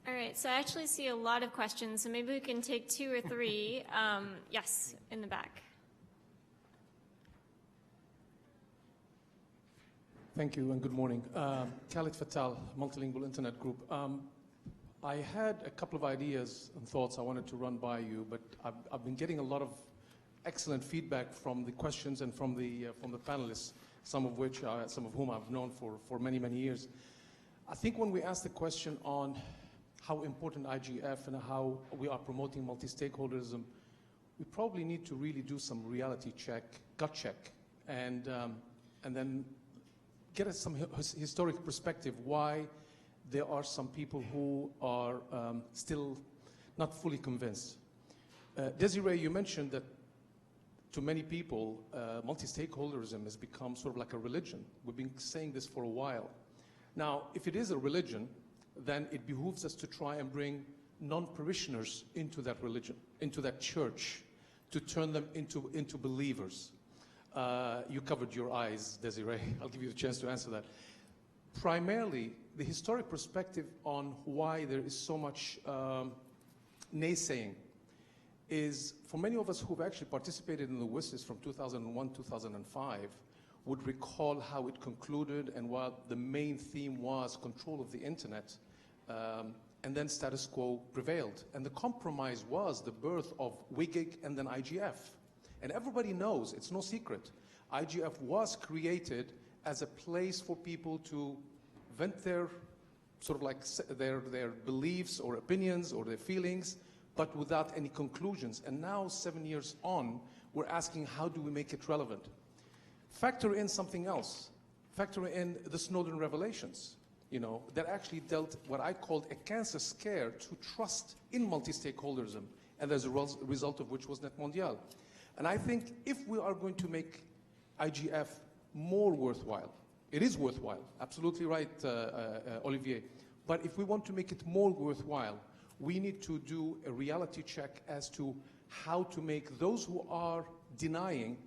All right, so I actually see a lot of questions, so maybe we can take 2 or 3. Yes, in the back. Thank you and good morning. Khalid Fatal, Multilingual Internet Group. I had a couple of ideas and thoughts I wanted to run by you, but I've been getting a lot of excellent feedback from the questions and from the panelists, some of whom I've known for many, many years. I think when we ask the question on how important IGF and how we are promoting multi-stakeholderism, we probably need to really do some reality check, gut check, and then get some historic perspective why there are some people who are still not fully convinced. Desiree, you mentioned that to many people, multi-stakeholderism has become sort of like a religion. We've been saying this for a while. Now, if it is a religion, then it behooves us to try and bring non-parishioners into that religion, into that church, to turn them into believers. You covered your eyes, Desiree. I'll give you the chance to answer that. Primarily, the historic perspective on why there is so much naysaying is, for many of us who've actually participated in the WSIS from 2001, 2005, would recall how it concluded and what the main theme was: control of the internet, and then status quo prevailed. And the compromise was the birth of WGIG and then IGF. And everybody knows, it's no secret, IGF was created as a place for people to vent their sort of like their beliefs or opinions or their feelings, but without any conclusions. And now, 7 years on, we're asking, how do we make it relevant? Factor in something else. Factor in the Snowden revelations, that actually dealt what I called a cancer scare to trust in multi-stakeholderism, and as a result of which was Net Mondial. And I think if we are going to make IGF more worthwhile, it is worthwhile, absolutely right, Olivier, but if we want to make it more worthwhile, we need to do a reality check as to how to make those who are denying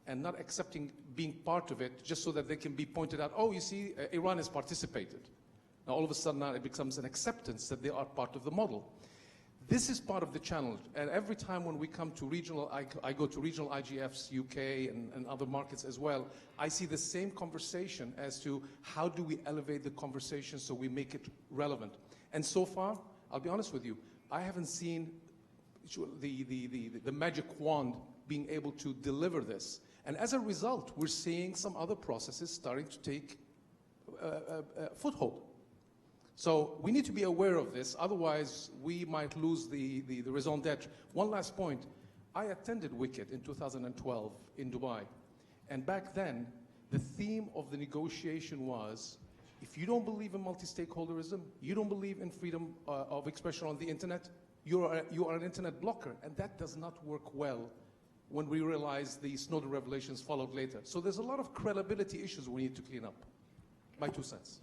and not accepting being part of it, just so that they can be pointed out, oh, you see, Iran has participated. Now, all of a sudden, now it becomes an acceptance that they are part of the model. This is part of the challenge, and every time when we come to regional, I go to regional IGFs, UK and other markets as well, I see the same conversation as to how do we elevate the conversation so we make it relevant. And so far, I'll be honest with you, I haven't seen the magic wand being able to deliver this. And as a result, we're seeing some other processes starting to take foothold. So we need to be aware of this, otherwise we might lose the raison d'etre. One last point. I attended WCIT in 2012 in Dubai, and back then the theme of the negotiation was, if you don't believe in multi-stakeholderism, you don't believe in freedom of expression on the internet, you are an internet blocker, and that does not work well when we realize the Snowden revelations followed later. So there's a lot of credibility issues we need to clean up. My 2 cents.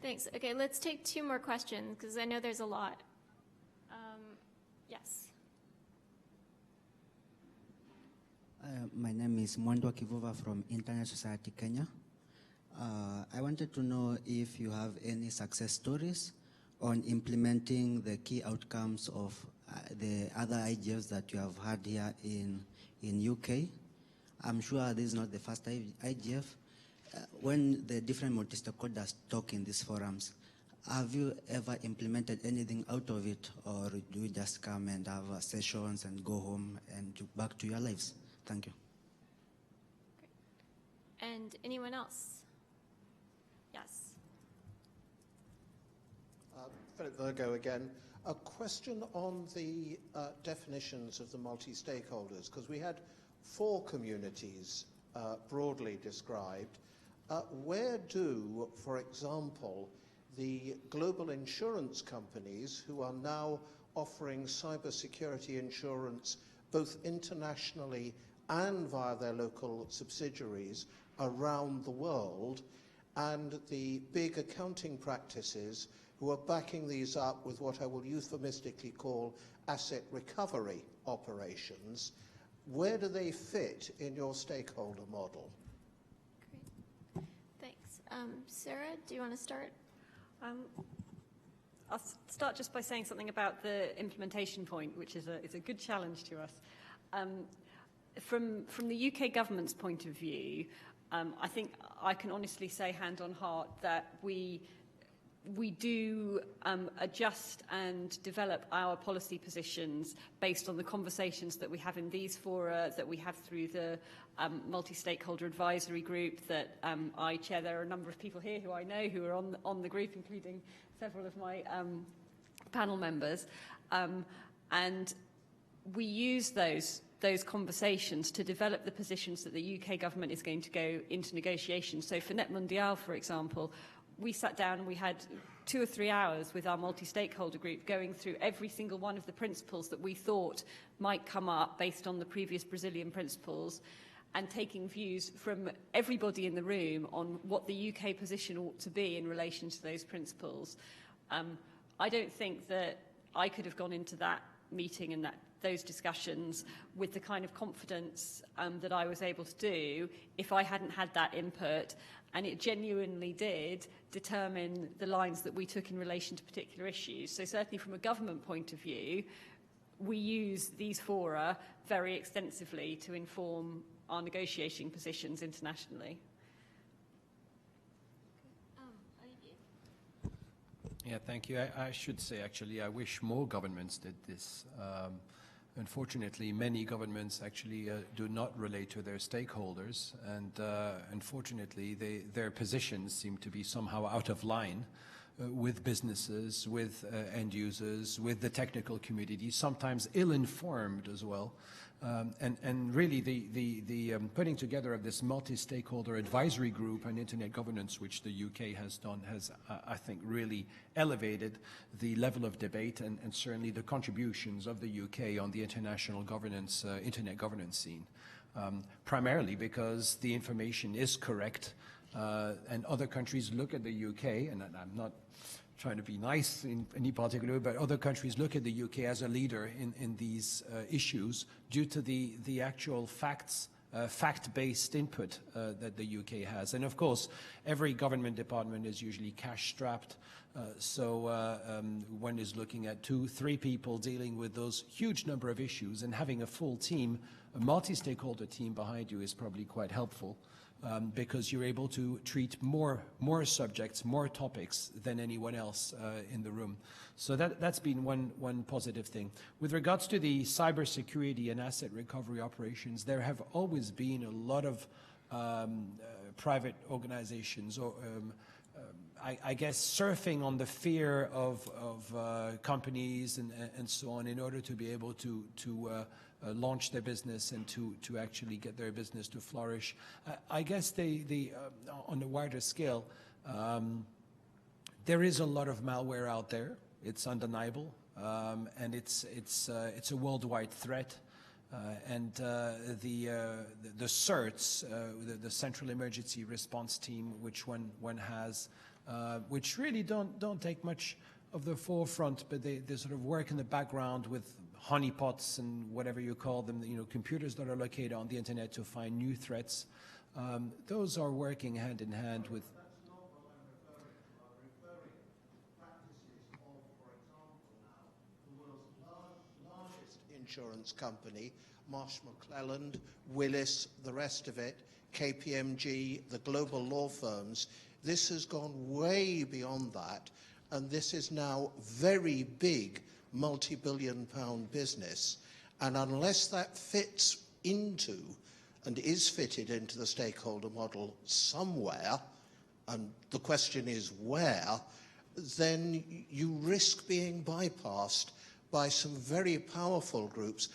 Thanks. Okay, let's take 2 more questions, because I know there's a lot. Yes. My name is Mwando Kivuva from Internet Society Kenya. I wanted to know if you have any success stories on implementing the key outcomes of the other IGFs that you have had here in UK. I'm sure this is not the first IGF. When the different multi-stakeholders talk in these forums, have you ever implemented anything out of it, or do you just come and have sessions and go home and back to your lives? Thank you. Great. And anyone else? Yes. Philip Virgo again. A question on the definitions of the multi-stakeholders, because we had 4 communities broadly described. Where do, for example, the global insurance companies who are now offering cybersecurity insurance both internationally and via their local subsidiaries around the world, and the big accounting practices who are backing these up with what I will euphemistically call asset recovery operations, where do they fit in your stakeholder model? Great. Thanks. Sarah, do you want to start? I'll start just by saying something about the implementation point, which is a good challenge to us. From the UK government's point of view, I think I can honestly say hand on heart that we do adjust and develop our policy positions based on the conversations that we have in these fora, that we have through the multi-stakeholder advisory group that I chair. There are a number of people here who I know who are on the group, including several of my panel members. And we use those conversations to develop the positions that the UK government is going to go into negotiations. So for Net Mundial, for example, we sat down and we had 2 or 3 hours with our multi-stakeholder group going through every single one of the principles that we thought might come up based on the previous Brazilian principles, and taking views from everybody in the room on what the UK position ought to be in relation to those principles. I don't think that I could have gone into that meeting and those discussions with the kind of confidence that I was able to do if I hadn't had that input, and it genuinely did determine the lines that we took in relation to particular issues. So certainly from a government point of view, we use these fora very extensively to inform our negotiating positions internationally. Yeah, thank you. I should say, actually, I wish more governments did this. Unfortunately, many governments actually do not relate to their stakeholders, and unfortunately, their positions seem to be somehow out of line with businesses, with end users, with the technical community, sometimes ill-informed as well. And really, the putting together of this multi-stakeholder advisory group on internet governance, which the UK has done, has, I think, really elevated the level of debate and certainly the contributions of the UK on the international governance, internet governance scene. Primarily because the information is correct, and other countries look at the UK, and I'm not trying to be nice in any particular, but other countries look at the UK as a leader in these issues due to the actual facts, fact-based input that the UK has. And of course, every government department is usually cash-strapped, so one is looking at 2-3 people dealing with those huge number of issues, and having a full team, a multi-stakeholder team behind you is probably quite helpful. Because you're able to treat more subjects, more topics than anyone else in the room. So that's been one positive thing. With regards to the cybersecurity and asset recovery operations, there have always been a lot of private organizations, or I guess surfing on the fear of companies and so on, in order to be able to launch their business and to actually get their business to flourish. I guess they on a wider scale, there is a lot of malware out there. It's undeniable, and it's a worldwide threat. And the CERTs, the Central Emergency Response Team, which one has, which really don't take much of the forefront, but they sort of work in the background with honeypots and whatever you call them, computers that are located on the internet to find new threats. Those are working hand in hand with. That's not what I'm referring to. Practices of, for example, now, the world's largest insurance company, Marsh McClelland, Willis, the rest of it, KPMG, the global law firms. This has gone way beyond that, and this is now very big multi-billion-pound business, and unless that fits into and is fitted into the stakeholder model somewhere, and the question is where, then you risk being bypassed by some very powerful groups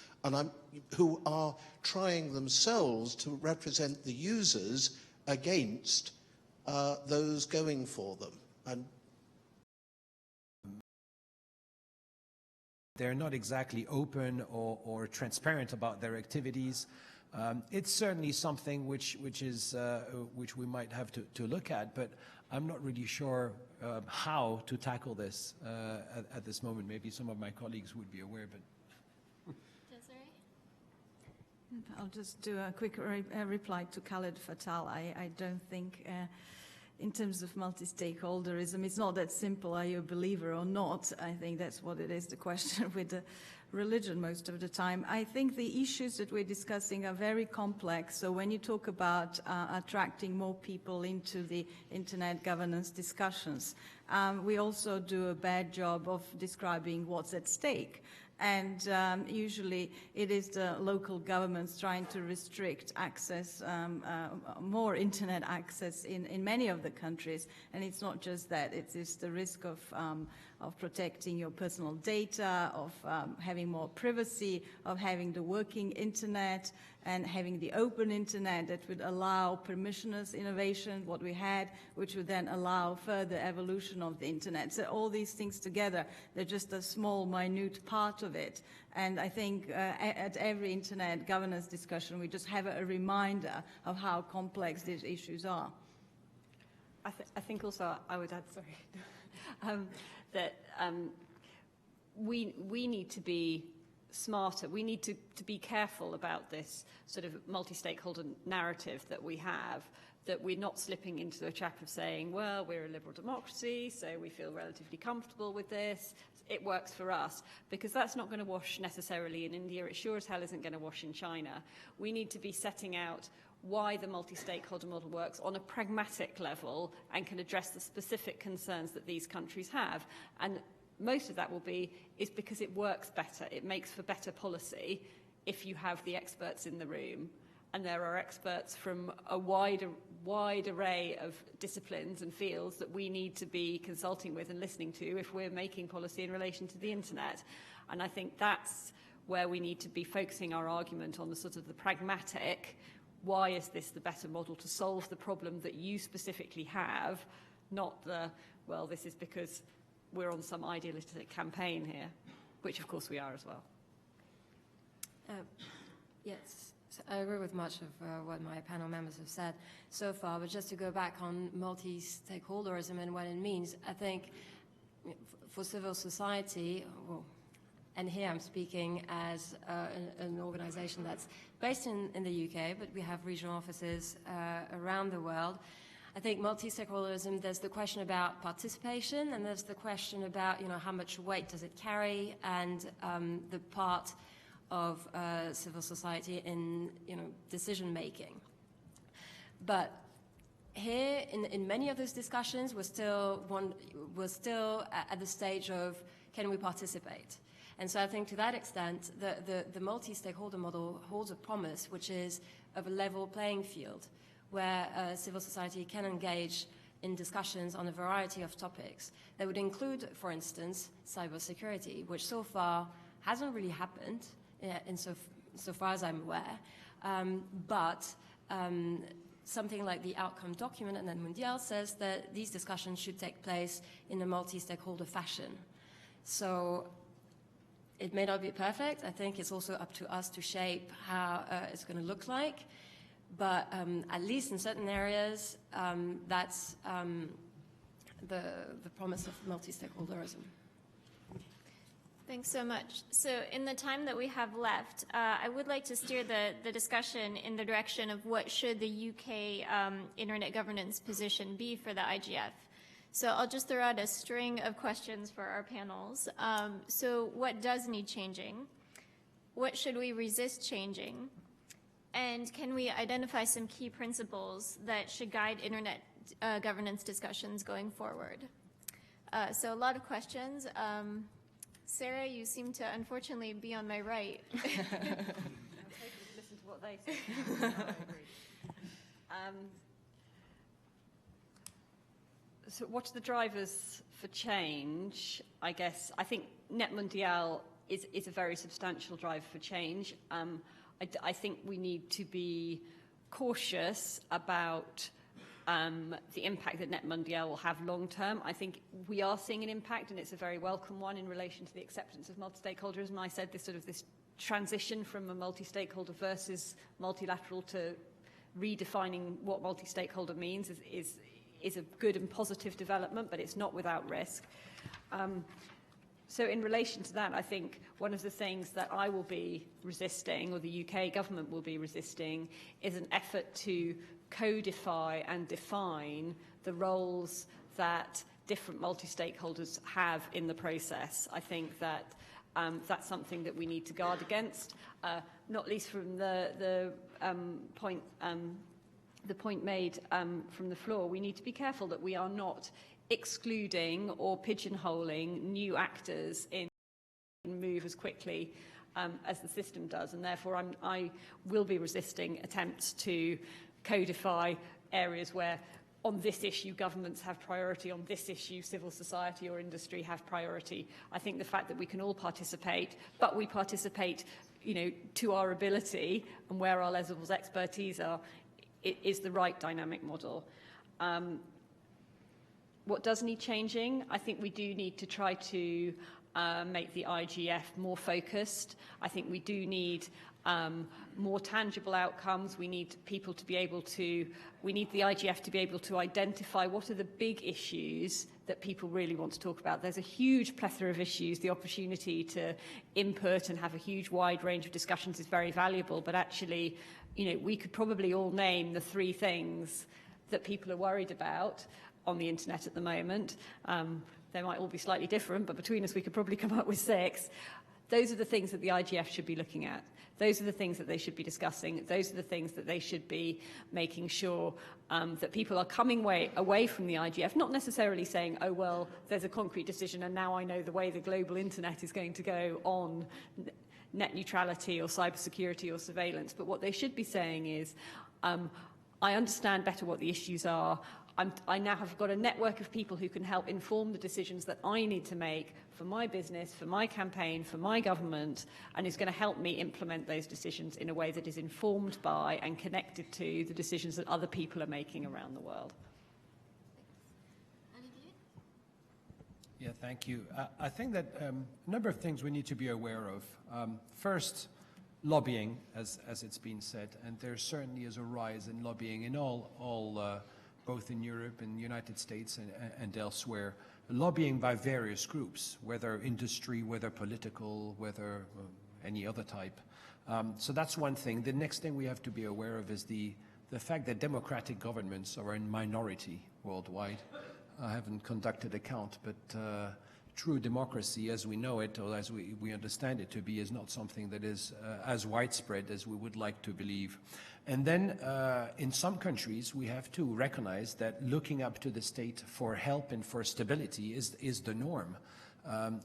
who are trying themselves to represent the users against those going for them. And they're not exactly open or transparent about their activities. It's certainly something which we might have to look at, but I'm not really sure how to tackle this at this moment. Maybe some of my colleagues would be aware, but. I'll just do a quick reply to Khaled Fatal. I don't think, in terms of multi-stakeholderism, it's not that simple, are you a believer or not? I think that's what it is, the question with the religion most of the time. I think the issues that we're discussing are very complex. So when you talk about attracting more people into the internet governance discussions, we also do a bad job of describing what's at stake. And usually it is the local governments trying to restrict access, more internet access in many of the countries. And it's not just that, it is the risk of protecting your personal data, of having more privacy, of having the working internet, and having the open internet that would allow permissionless innovation, what we had, which would then allow further evolution of the internet. So all these things together, they're just a small, minute part of it. And I think at every internet governance discussion, we just have a reminder of how complex these issues are. I think also I would add, sorry, that we need to be smarter. We need to be careful about this sort of multi-stakeholder narrative that we have, that we're not slipping into a trap of saying, well, we're a liberal democracy, so we feel relatively comfortable with this. It works for us, because that's not going to wash necessarily in India. It sure as hell isn't going to wash in China. We need to be setting out why the multi-stakeholder model works on a pragmatic level and can address the specific concerns that these countries have. And most of that is because it works better. It makes for better policy if you have the experts in the room. And there are experts from a wide array of disciplines and fields that we need to be consulting with and listening to if we're making policy in relation to the internet. And I think that's where we need to be focusing our argument on the sort of the pragmatic, why is this the better model to solve the problem that you specifically have, not the, well, this is because we're on some idealistic campaign here, which of course we are as well. Yes, so I agree with much of what my panel members have said so far, but just to go back on multi-stakeholderism and what it means, I think for civil society, well, and here I'm speaking as an organization that's based in the UK, but we have regional offices around the world. I think multi-stakeholderism, there's the question about participation, and there's the question about, how much weight does it carry, and the part of civil society in, decision-making. But here, in many of those discussions, we're still at the stage of, can we participate? And so I think to that extent, the multi-stakeholder model holds a promise, which is of a level playing field, where civil society can engage in discussions on a variety of topics that would include, for instance, cybersecurity, which so far hasn't really happened, so far as I'm aware. But something like the outcome document and then Mondial says that these discussions should take place in a multi-stakeholder fashion. So it may not be perfect. I think it's also up to us to shape how it's going to look like. But at least in certain areas, that's the promise of multi-stakeholderism. Thanks so much. So in the time that we have left, I would like to steer the discussion in the direction of what should the UK internet governance position be for the IGF. So I'll just throw out a string of questions for our panels. So what does need changing? What should we resist changing? And can we identify some key principles that should guide internet governance discussions going forward? So a lot of questions. Sarah, you seem to unfortunately be on my right. I was hoping to listen to what they say. No, I agree. So what are the drivers for change? I guess, I think Net Mondial is a very substantial driver for change. I think we need to be cautious about the impact that Net Mondial will have long term. I think we are seeing an impact, and it's a very welcome one in relation to the acceptance of multi-stakeholderism. I said this transition from a multi-stakeholder versus multilateral to redefining what multi-stakeholder means is a good and positive development, but it's not without risk. So in relation to that, I think one of the things that I will be resisting, or the UK government will be resisting, is an effort to codify and define the roles that different multi-stakeholders have in the process. I think that that's something that we need to guard against, not least from the point made from the floor. We need to be careful that we are not excluding or pigeonholing new actors in move as quickly as the system does, and therefore I will be resisting attempts to codify areas where on this issue governments have priority, on this issue civil society or industry have priority. I think the fact that we can all participate, but we participate, you know, to our ability and where our levels of expertise are, it is the right dynamic model. What does need changing? I think we do need to try to make the IGF more focused. I think we do need more tangible outcomes. We need people to be able to, we need the IGF to be able to identify what are the big issues that people really want to talk about. There's a huge plethora of issues. The opportunity to input and have a huge wide range of discussions is very valuable, but actually, you know, we could probably all name the 3 things that people are worried about on the internet at the moment. They might all be slightly different, but between us we could probably come up with 6. Those are the things that the IGF should be looking at. Those are the things that they should be discussing. Those are the things that they should be making sure that people are coming away from the IGF, not necessarily saying, oh, well, there's a concrete decision and now I know the way the global internet is going to go on net neutrality or cybersecurity or surveillance. But what they should be saying is, I understand better what the issues are. I now have got a network of people who can help inform the decisions that I need to make for my business, for my campaign, for my government, and is going to help me implement those decisions in a way that is informed by and connected to the decisions that other people are making around the world. Yeah, thank you. I think that a number of things we need to be aware of. First, lobbying, as it's been said, and there certainly is a rise in lobbying in all both in Europe and the United States and elsewhere, lobbying by various groups, whether industry, whether political, whether any other type. So that's one thing. The next thing we have to be aware of is the fact that democratic governments are in minority worldwide. I haven't conducted a count, but true democracy as we know it, or as we understand it to be, is not something that is as widespread as we would like to believe. And then in some countries, we have to recognize that looking up to the state for help and for stability is the norm,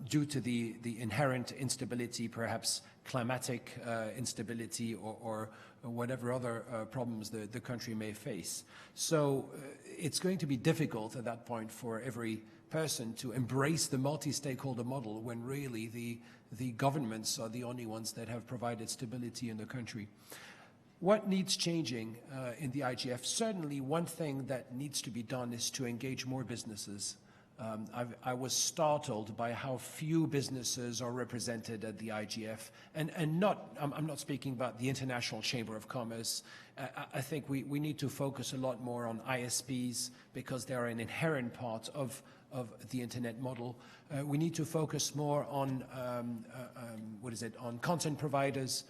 due to the inherent instability, perhaps climatic instability or whatever other problems the country may face. So it's going to be difficult at that point for every person to embrace the multi-stakeholder model when really the governments are the only ones that have provided stability in the country. What needs changing in the IGF? Certainly one thing that needs to be done is to engage more businesses. I was startled by how few businesses are represented at the IGF, and I'm not speaking about the International Chamber of Commerce. I think we need to focus a lot more on ISPs because they are an inherent part of the internet model. We need to focus more on on content providers.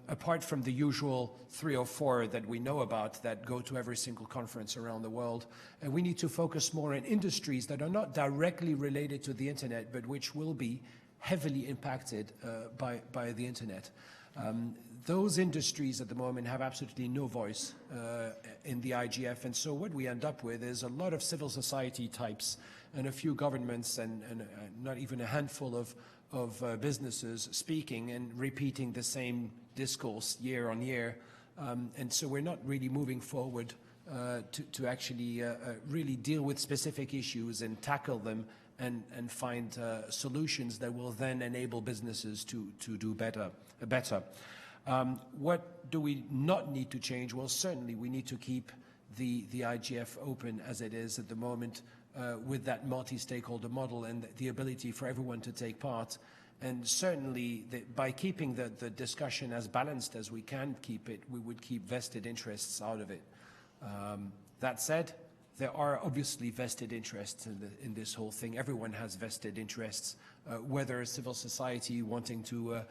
Apart from the usual 3 or 4 that we know about that go to every single conference around the world, and we need to focus more on industries that are not directly related to the internet, but which will be heavily impacted by the internet. Those industries at the moment have absolutely no voice in the IGF, and so what we end up with is a lot of civil society types and a few governments and not even a handful of businesses speaking and repeating the same discourse year on year. And so we're not really moving forward to actually really deal with specific issues and tackle them and find solutions that will then enable businesses to do better. What do we not need to change? Well, certainly we need to keep the IGF open as it is at the moment, with that multi-stakeholder model and the ability for everyone to take part. And certainly, by keeping the discussion as balanced as we can keep it, we would keep vested interests out of it. That said, there are obviously vested interests in this whole thing. Everyone has vested interests, whether civil society wanting to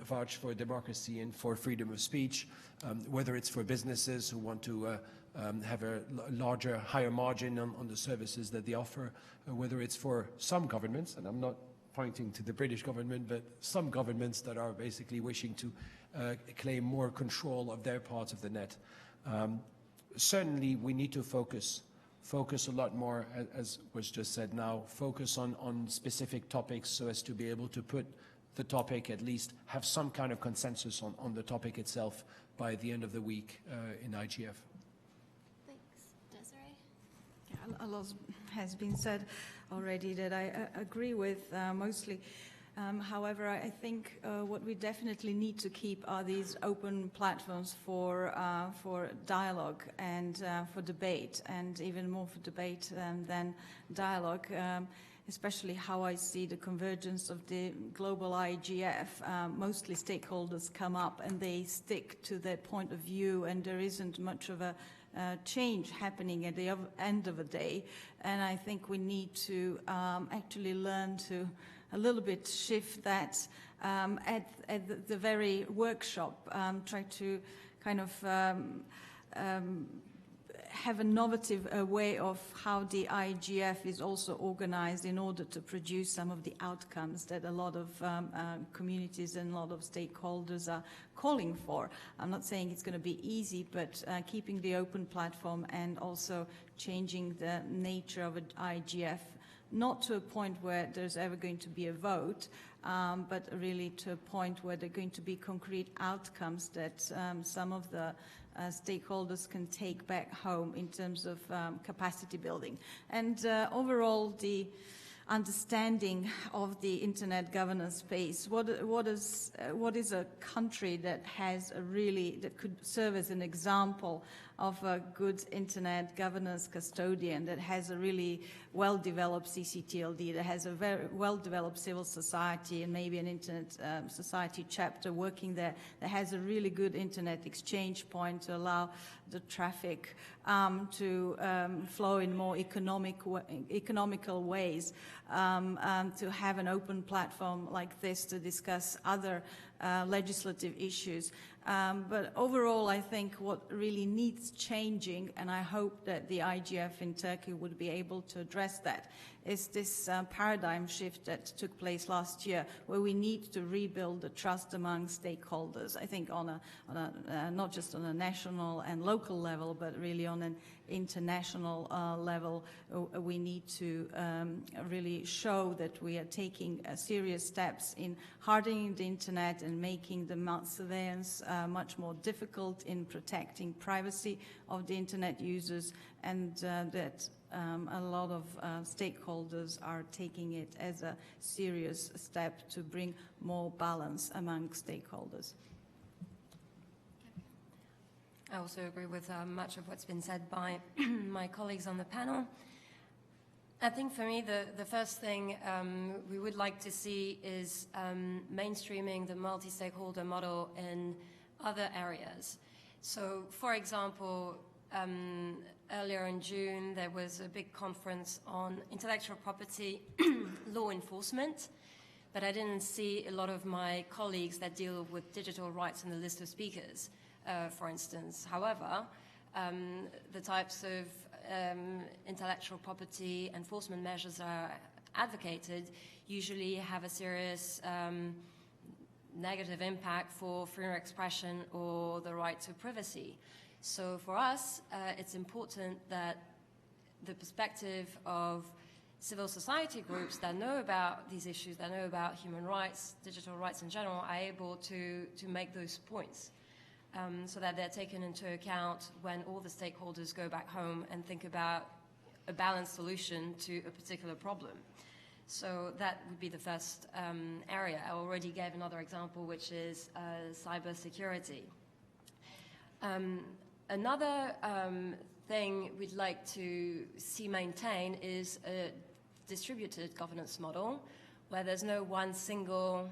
vouch for democracy and for freedom of speech, whether it's for businesses who want to have a larger, higher margin on the services that they offer, whether it's for some governments, and I'm not pointing to the British government, but some governments that are basically wishing to claim more control of their part of the net. Certainly, we need to focus a lot more, as was just said now, focus on specific topics so as to be able to put the topic, at least have some kind of consensus on the topic itself by the end of the week in IGF. Thanks. Desiree? Yeah, a lot has been said already that I agree with mostly. However, I think what we definitely need to keep are these open platforms for dialogue and for debate, and even more for debate than dialogue, especially how I see the convergence of the global IGF. Mostly stakeholders come up and they stick to their point of view, and there isn't much of a change happening at the end of the day. And I think we need to actually learn to a little bit shift that at the very workshop, try to kind of have an innovative way of how the IGF is also organized in order to produce some of the outcomes that a lot of communities and a lot of stakeholders are calling for. I'm not saying it's going to be easy, but keeping the open platform and also changing the nature of an IGF, not to a point where there's ever going to be a vote, but really to a point where there are going to be concrete outcomes that some of the stakeholders can take back home in terms of capacity building. And overall, the understanding of the internet governance space. What is a country that has that could serve as an example of a good internet governance custodian, that has a really well-developed CCTLD, that has a very well-developed civil society and maybe an internet society chapter working there, that has a really good internet exchange point to allow the traffic to flow in more economical ways, to have an open platform like this to discuss other legislative issues. But overall, I think what really needs changing, and I hope that the IGF in Turkey would be able to address that, is this paradigm shift that took place last year, where we need to rebuild the trust among stakeholders. I think on a not just on a national and local level, but really on an international level, we need to really show that we are taking serious steps in hardening the internet and making the surveillance much more difficult, in protecting privacy of the internet users, and that a lot of stakeholders are taking it as a serious step to bring more balance among stakeholders. I also agree with much of what's been said by my colleagues on the panel. I think for me, the first thing we would like to see is mainstreaming the multi-stakeholder model in other areas. So, for example, earlier in June, there was a big conference on intellectual property law enforcement, but I didn't see a lot of my colleagues that deal with digital rights on the list of speakers, for instance. However, the types of intellectual property enforcement measures are advocated usually have a serious negative impact for freedom of expression or the right to privacy. So for us, it's important that the perspective of civil society groups that know about these issues, that know about human rights, digital rights in general, are able to make those points, so that they're taken into account when all the stakeholders go back home and think about a balanced solution to a particular problem. So that would be the first area. I already gave another example, which is cybersecurity. Another thing we'd like to see maintained is a distributed governance model where there's no one single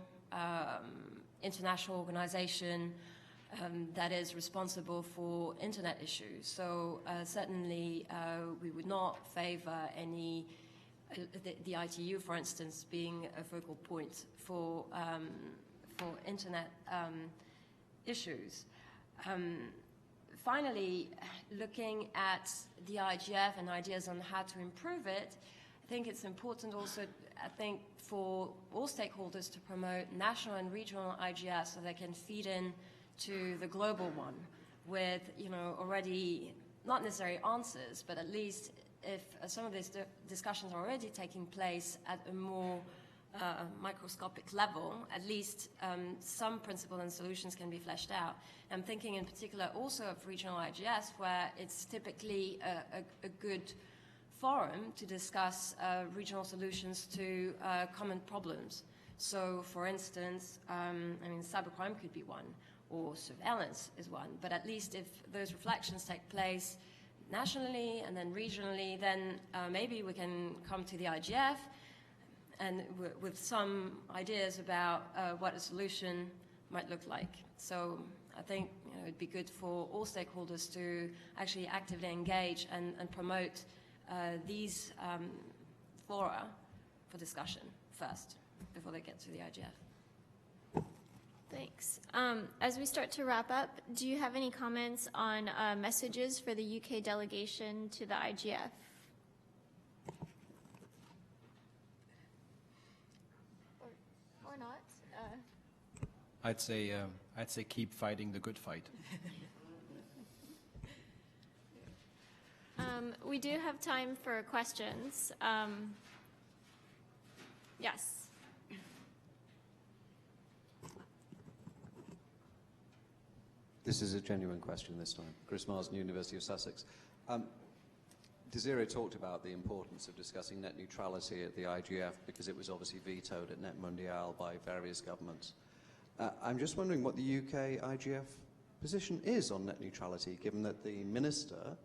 international organization that is responsible for internet issues. So certainly we would not favor any, the ITU, for instance, being a focal point for internet issues. Finally, looking at the IGF and ideas on how to improve it, I think it's important also, for all stakeholders to promote national and regional IGF so they can feed in to the global one with, already not necessarily answers, but at least if some of these discussions are already taking place at a more microscopic level, at least some principles and solutions can be fleshed out. I'm thinking in particular also of regional IGS, where it's typically a good forum to discuss regional solutions to common problems. So, for instance, cybercrime could be one, or surveillance is one, but at least if those reflections take place nationally and then regionally, then maybe we can come to the IGF and with some ideas about what a solution might look like. So I think it'd be good for all stakeholders to actually actively engage and promote these fora for discussion first, before they get to the IGF. Thanks. As we start to wrap up, do you have any comments on messages for the UK delegation to the IGF? Or not? I'd say keep fighting the good fight. We do have time for questions. Yes. This is a genuine question this time. Chris Marsden, University of Sussex. Desiree talked about the importance of discussing net neutrality at the IGF because it was obviously vetoed at Net Mundial by various governments. I'm just wondering what the UK IGF position is on net neutrality, given that the Minister,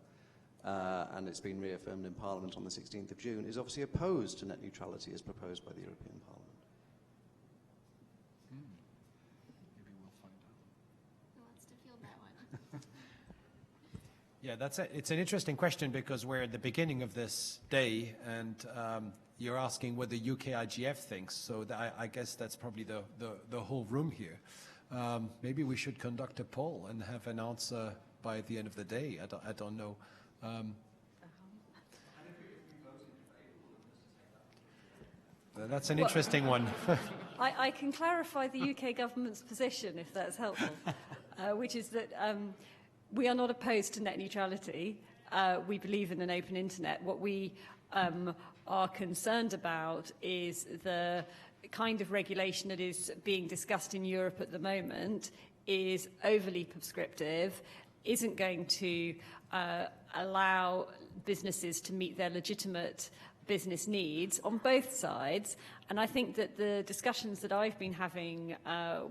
and it's been reaffirmed in Parliament on the 16th of June, is obviously opposed to net neutrality as proposed by the European Parliament. Maybe we'll find out. Who wants to field that one? Yeah, it's an interesting question because we're at the beginning of this day, and you're asking what the UK IGF thinks. So I guess that's probably the whole room here. Maybe we should conduct a poll and have an answer by the end of the day. I don't know. That's an interesting one. I can clarify the UK government's position, if that's helpful, which is that we are not opposed to net neutrality. We believe in an open internet. What we are concerned about is the kind of regulation that is being discussed in Europe at the moment is overly prescriptive, isn't going to allow businesses to meet their legitimate business needs on both sides. And I think that the discussions that I've been having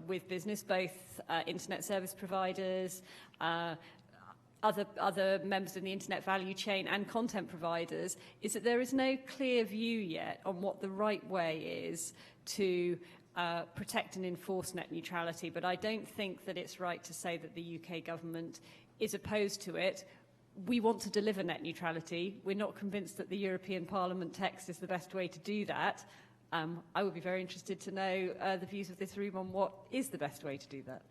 with business, both internet service providers, other members of the internet value chain and content providers, is that there is no clear view yet on what the right way is to protect and enforce net neutrality. But I don't think that it's right to say that the UK government is opposed to it. We want to deliver net neutrality. We're not convinced that the European Parliament text is the best way to do that. I would be very interested to know the views of this room on what is the best way to do that.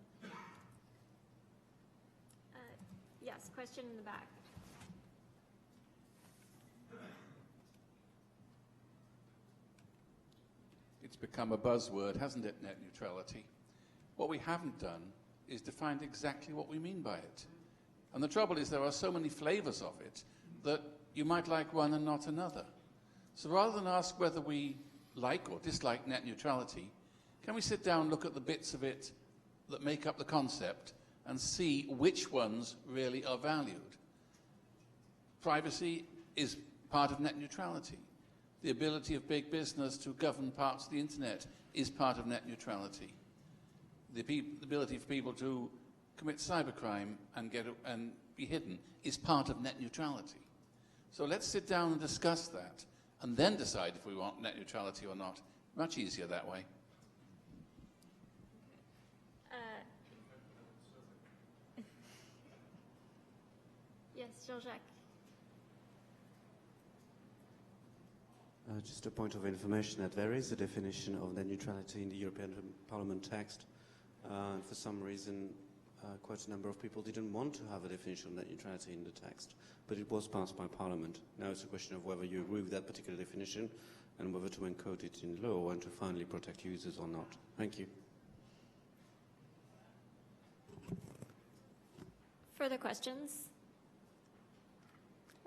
Yes, question in the back. It's become a buzzword, hasn't it, net neutrality? What we haven't done is defined exactly what we mean by it. And the trouble is there are so many flavors of it that you might like one and not another. So rather than ask whether we like or dislike net neutrality, can we sit down and look at the bits of it that make up the concept and see which ones really are valued? Privacy is part of net neutrality. The ability of big business to govern parts of the internet is part of net neutrality. The ability for people to commit cybercrime and be hidden is part of net neutrality. So let's sit down and discuss that and then decide if we want net neutrality or not. Much easier that way. Yes, Jean-Jacques. Just a point of information that there is a definition of net neutrality in the European Parliament text. For some reason, quite a number of people didn't want to have a definition of net neutrality in the text, but it was passed by Parliament. Now it's a question of whether you agree with that particular definition and whether to encode it in law and to finally protect users or not. Thank you. Further questions?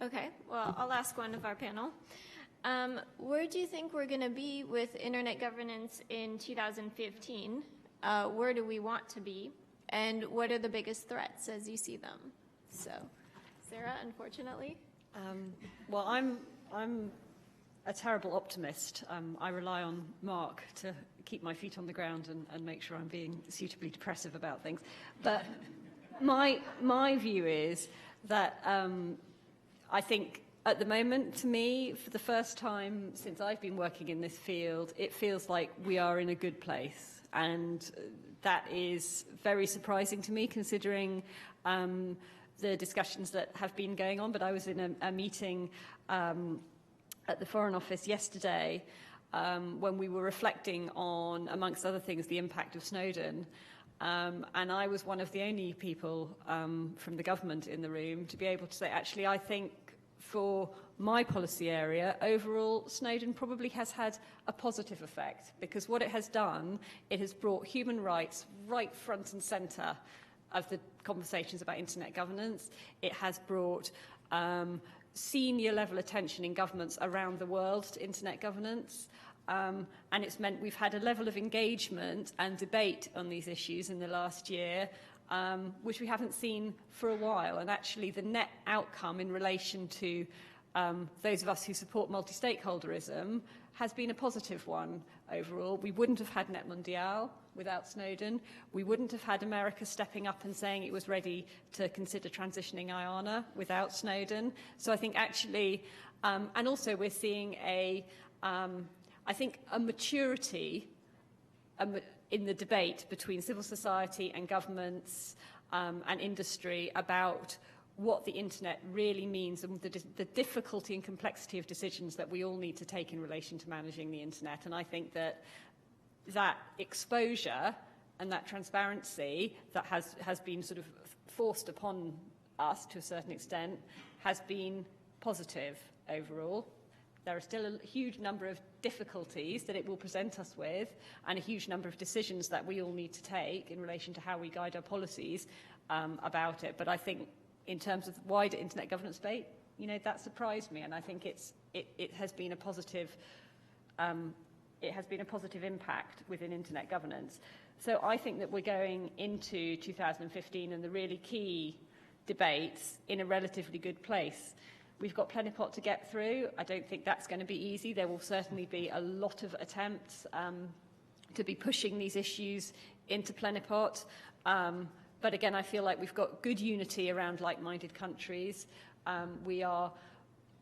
Okay, well, I'll ask one of our panel. Where do you think we're going to be with internet governance in 2015? Where do we want to be? And what are the biggest threats as you see them? So, Sarah, unfortunately. Well, I'm a terrible optimist. I rely on Mark to keep my feet on the ground and make sure I'm being suitably depressive about things. But my view is that I think at the moment, to me, for the first time since I've been working in this field, it feels like we are in a good place. And that is very surprising to me, considering the discussions that have been going on. But I was in a meeting at the Foreign Office yesterday when we were reflecting on, amongst other things, the impact of Snowden. And I was one of the only people from the government in the room to be able to say, actually, I think for my policy area, overall, Snowden probably has had a positive effect, because what it has done, it has brought human rights right front and centre of the conversations about internet governance. It has brought senior level attention in governments around the world to internet governance. And it's meant we've had a level of engagement and debate on these issues in the last year which we haven't seen for a while. And actually the net outcome in relation to those of us who support multi-stakeholderism has been a positive one overall. We wouldn't have had Net Mundial without Snowden. We wouldn't have had America stepping up and saying it was ready to consider transitioning IANA without Snowden. So I think actually, and also we're seeing a maturity in the debate between civil society and governments and industry about what the internet really means and the difficulty and complexity of decisions that we all need to take in relation to managing the internet. And I think that that exposure and that transparency that has been sort of forced upon us to a certain extent has been positive overall. There are still a huge number of difficulties that it will present us with, and a huge number of decisions that we all need to take in relation to how we guide our policies about it. But I think in terms of wider internet governance debate, that surprised me, and I think it has been a positive impact within internet governance. So I think that we're going into 2015 and the really key debates in a relatively good place. We've got Plenipot to get through. I don't think that's going to be easy. There will certainly be a lot of attempts to be pushing these issues into Plenipot. But again, I feel like we've got good unity around like-minded countries. We are,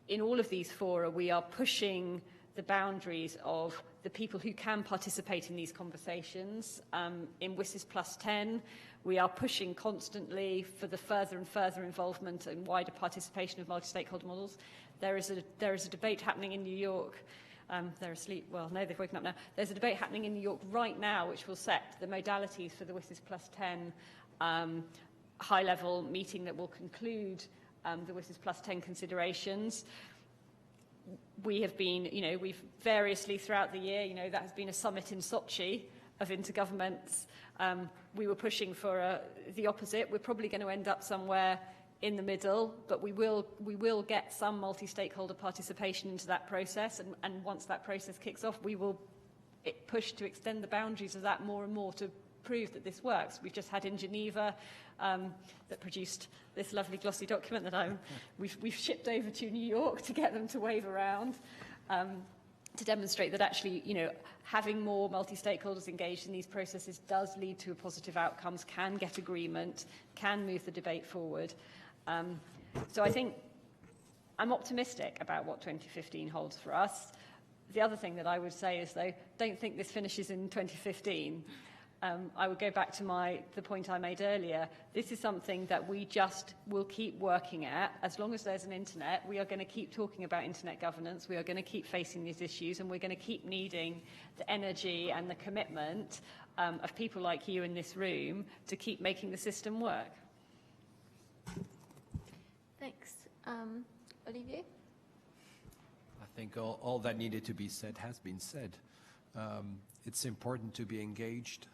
in all of these fora, we are pushing the boundaries of the people who can participate in these conversations. In WSIS Plus 10, we are pushing constantly for the further and further involvement and wider participation of multi-stakeholder models. There is a debate happening in New York. They're asleep. Well, no, they've woken up now. There's a debate happening in New York right now which will set the modalities for the WSIS Plus 10 high-level meeting that will conclude the WSIS Plus 10 considerations. We have been, we've variously throughout the year, that has been a summit in Sochi of intergovernments. We were pushing for the opposite. We're probably going to end up somewhere in the middle, but we will get some multi-stakeholder participation into that process, and once that process kicks off, we will push to extend the boundaries of that more and more to prove that this works. We've just had in Geneva that produced this lovely glossy document that we've shipped over to New York to get them to wave around to demonstrate that actually, having more multi-stakeholders engaged in these processes does lead to positive outcomes, can get agreement, can move the debate forward. So I think I'm optimistic about what 2015 holds for us. The other thing that I would say is, though, don't think this finishes in 2015. I would go back to the point I made earlier. This is something that we just will keep working at. As long as there's an internet, we are going to keep talking about internet governance. We are going to keep facing these issues, and we're going to keep needing the energy and the commitment of people like you in this room to keep making the system work. Thanks. Olivier? I think all that needed to be said has been said. It's important to be engaged.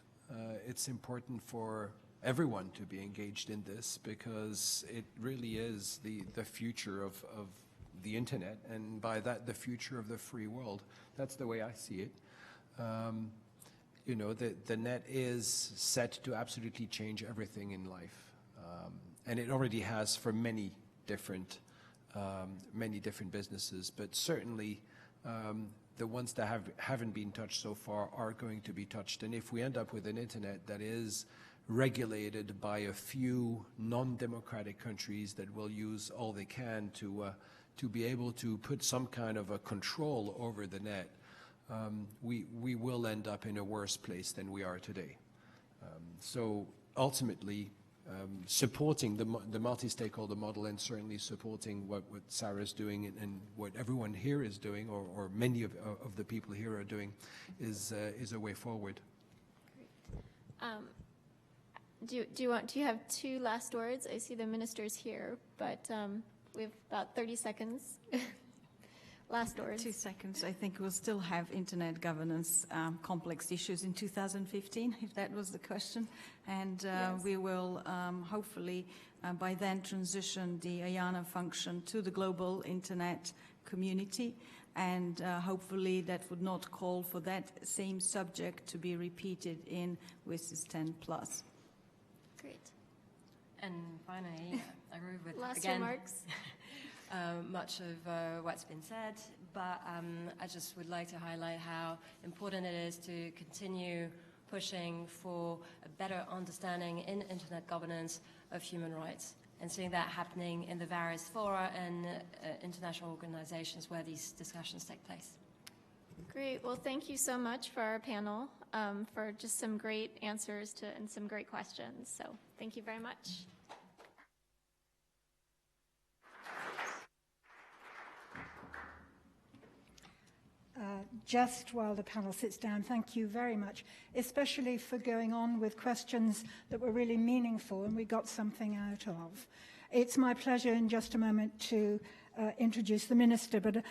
It's important for everyone to be engaged in this, because it really is the future of the internet, and by that, the future of the free world. That's the way I see it. You know, the net is set to absolutely change everything in life, and it already has for many different businesses, but certainly the ones that haven't been touched so far are going to be touched. And if we end up with an internet that is regulated by a few non-democratic countries that will use all they can to be able to put some kind of a control over the net, we will end up in a worse place than we are today. So ultimately, supporting the multi-stakeholder model, and certainly supporting what Sarah's doing and what everyone here is doing, or many of the people here are doing, is a way forward. Great. Do you have two last words? I see the ministers here, but we have about 30 seconds. Last words. 2 seconds. I think we'll still have internet governance complex issues in 2015, if that was the question. And Yes. we will hopefully by then transition the IANA function to the global internet community. And hopefully that would not call for that same subject to be repeated in WSIS 10+. Great. And finally, I agree with, Last again, remarks. much of what's been said, but I just would like to highlight how important it is to continue pushing for a better understanding in internet governance of human rights, and seeing that happening in the various fora and international organizations where these discussions take place. Great. Well, thank you so much for our panel, for just some great answers and some great questions. So thank you very much. Just while the panel sits down, thank you very much, especially for going on with questions that were really meaningful and we got something out of. It's my pleasure in just a moment to introduce the Minister, but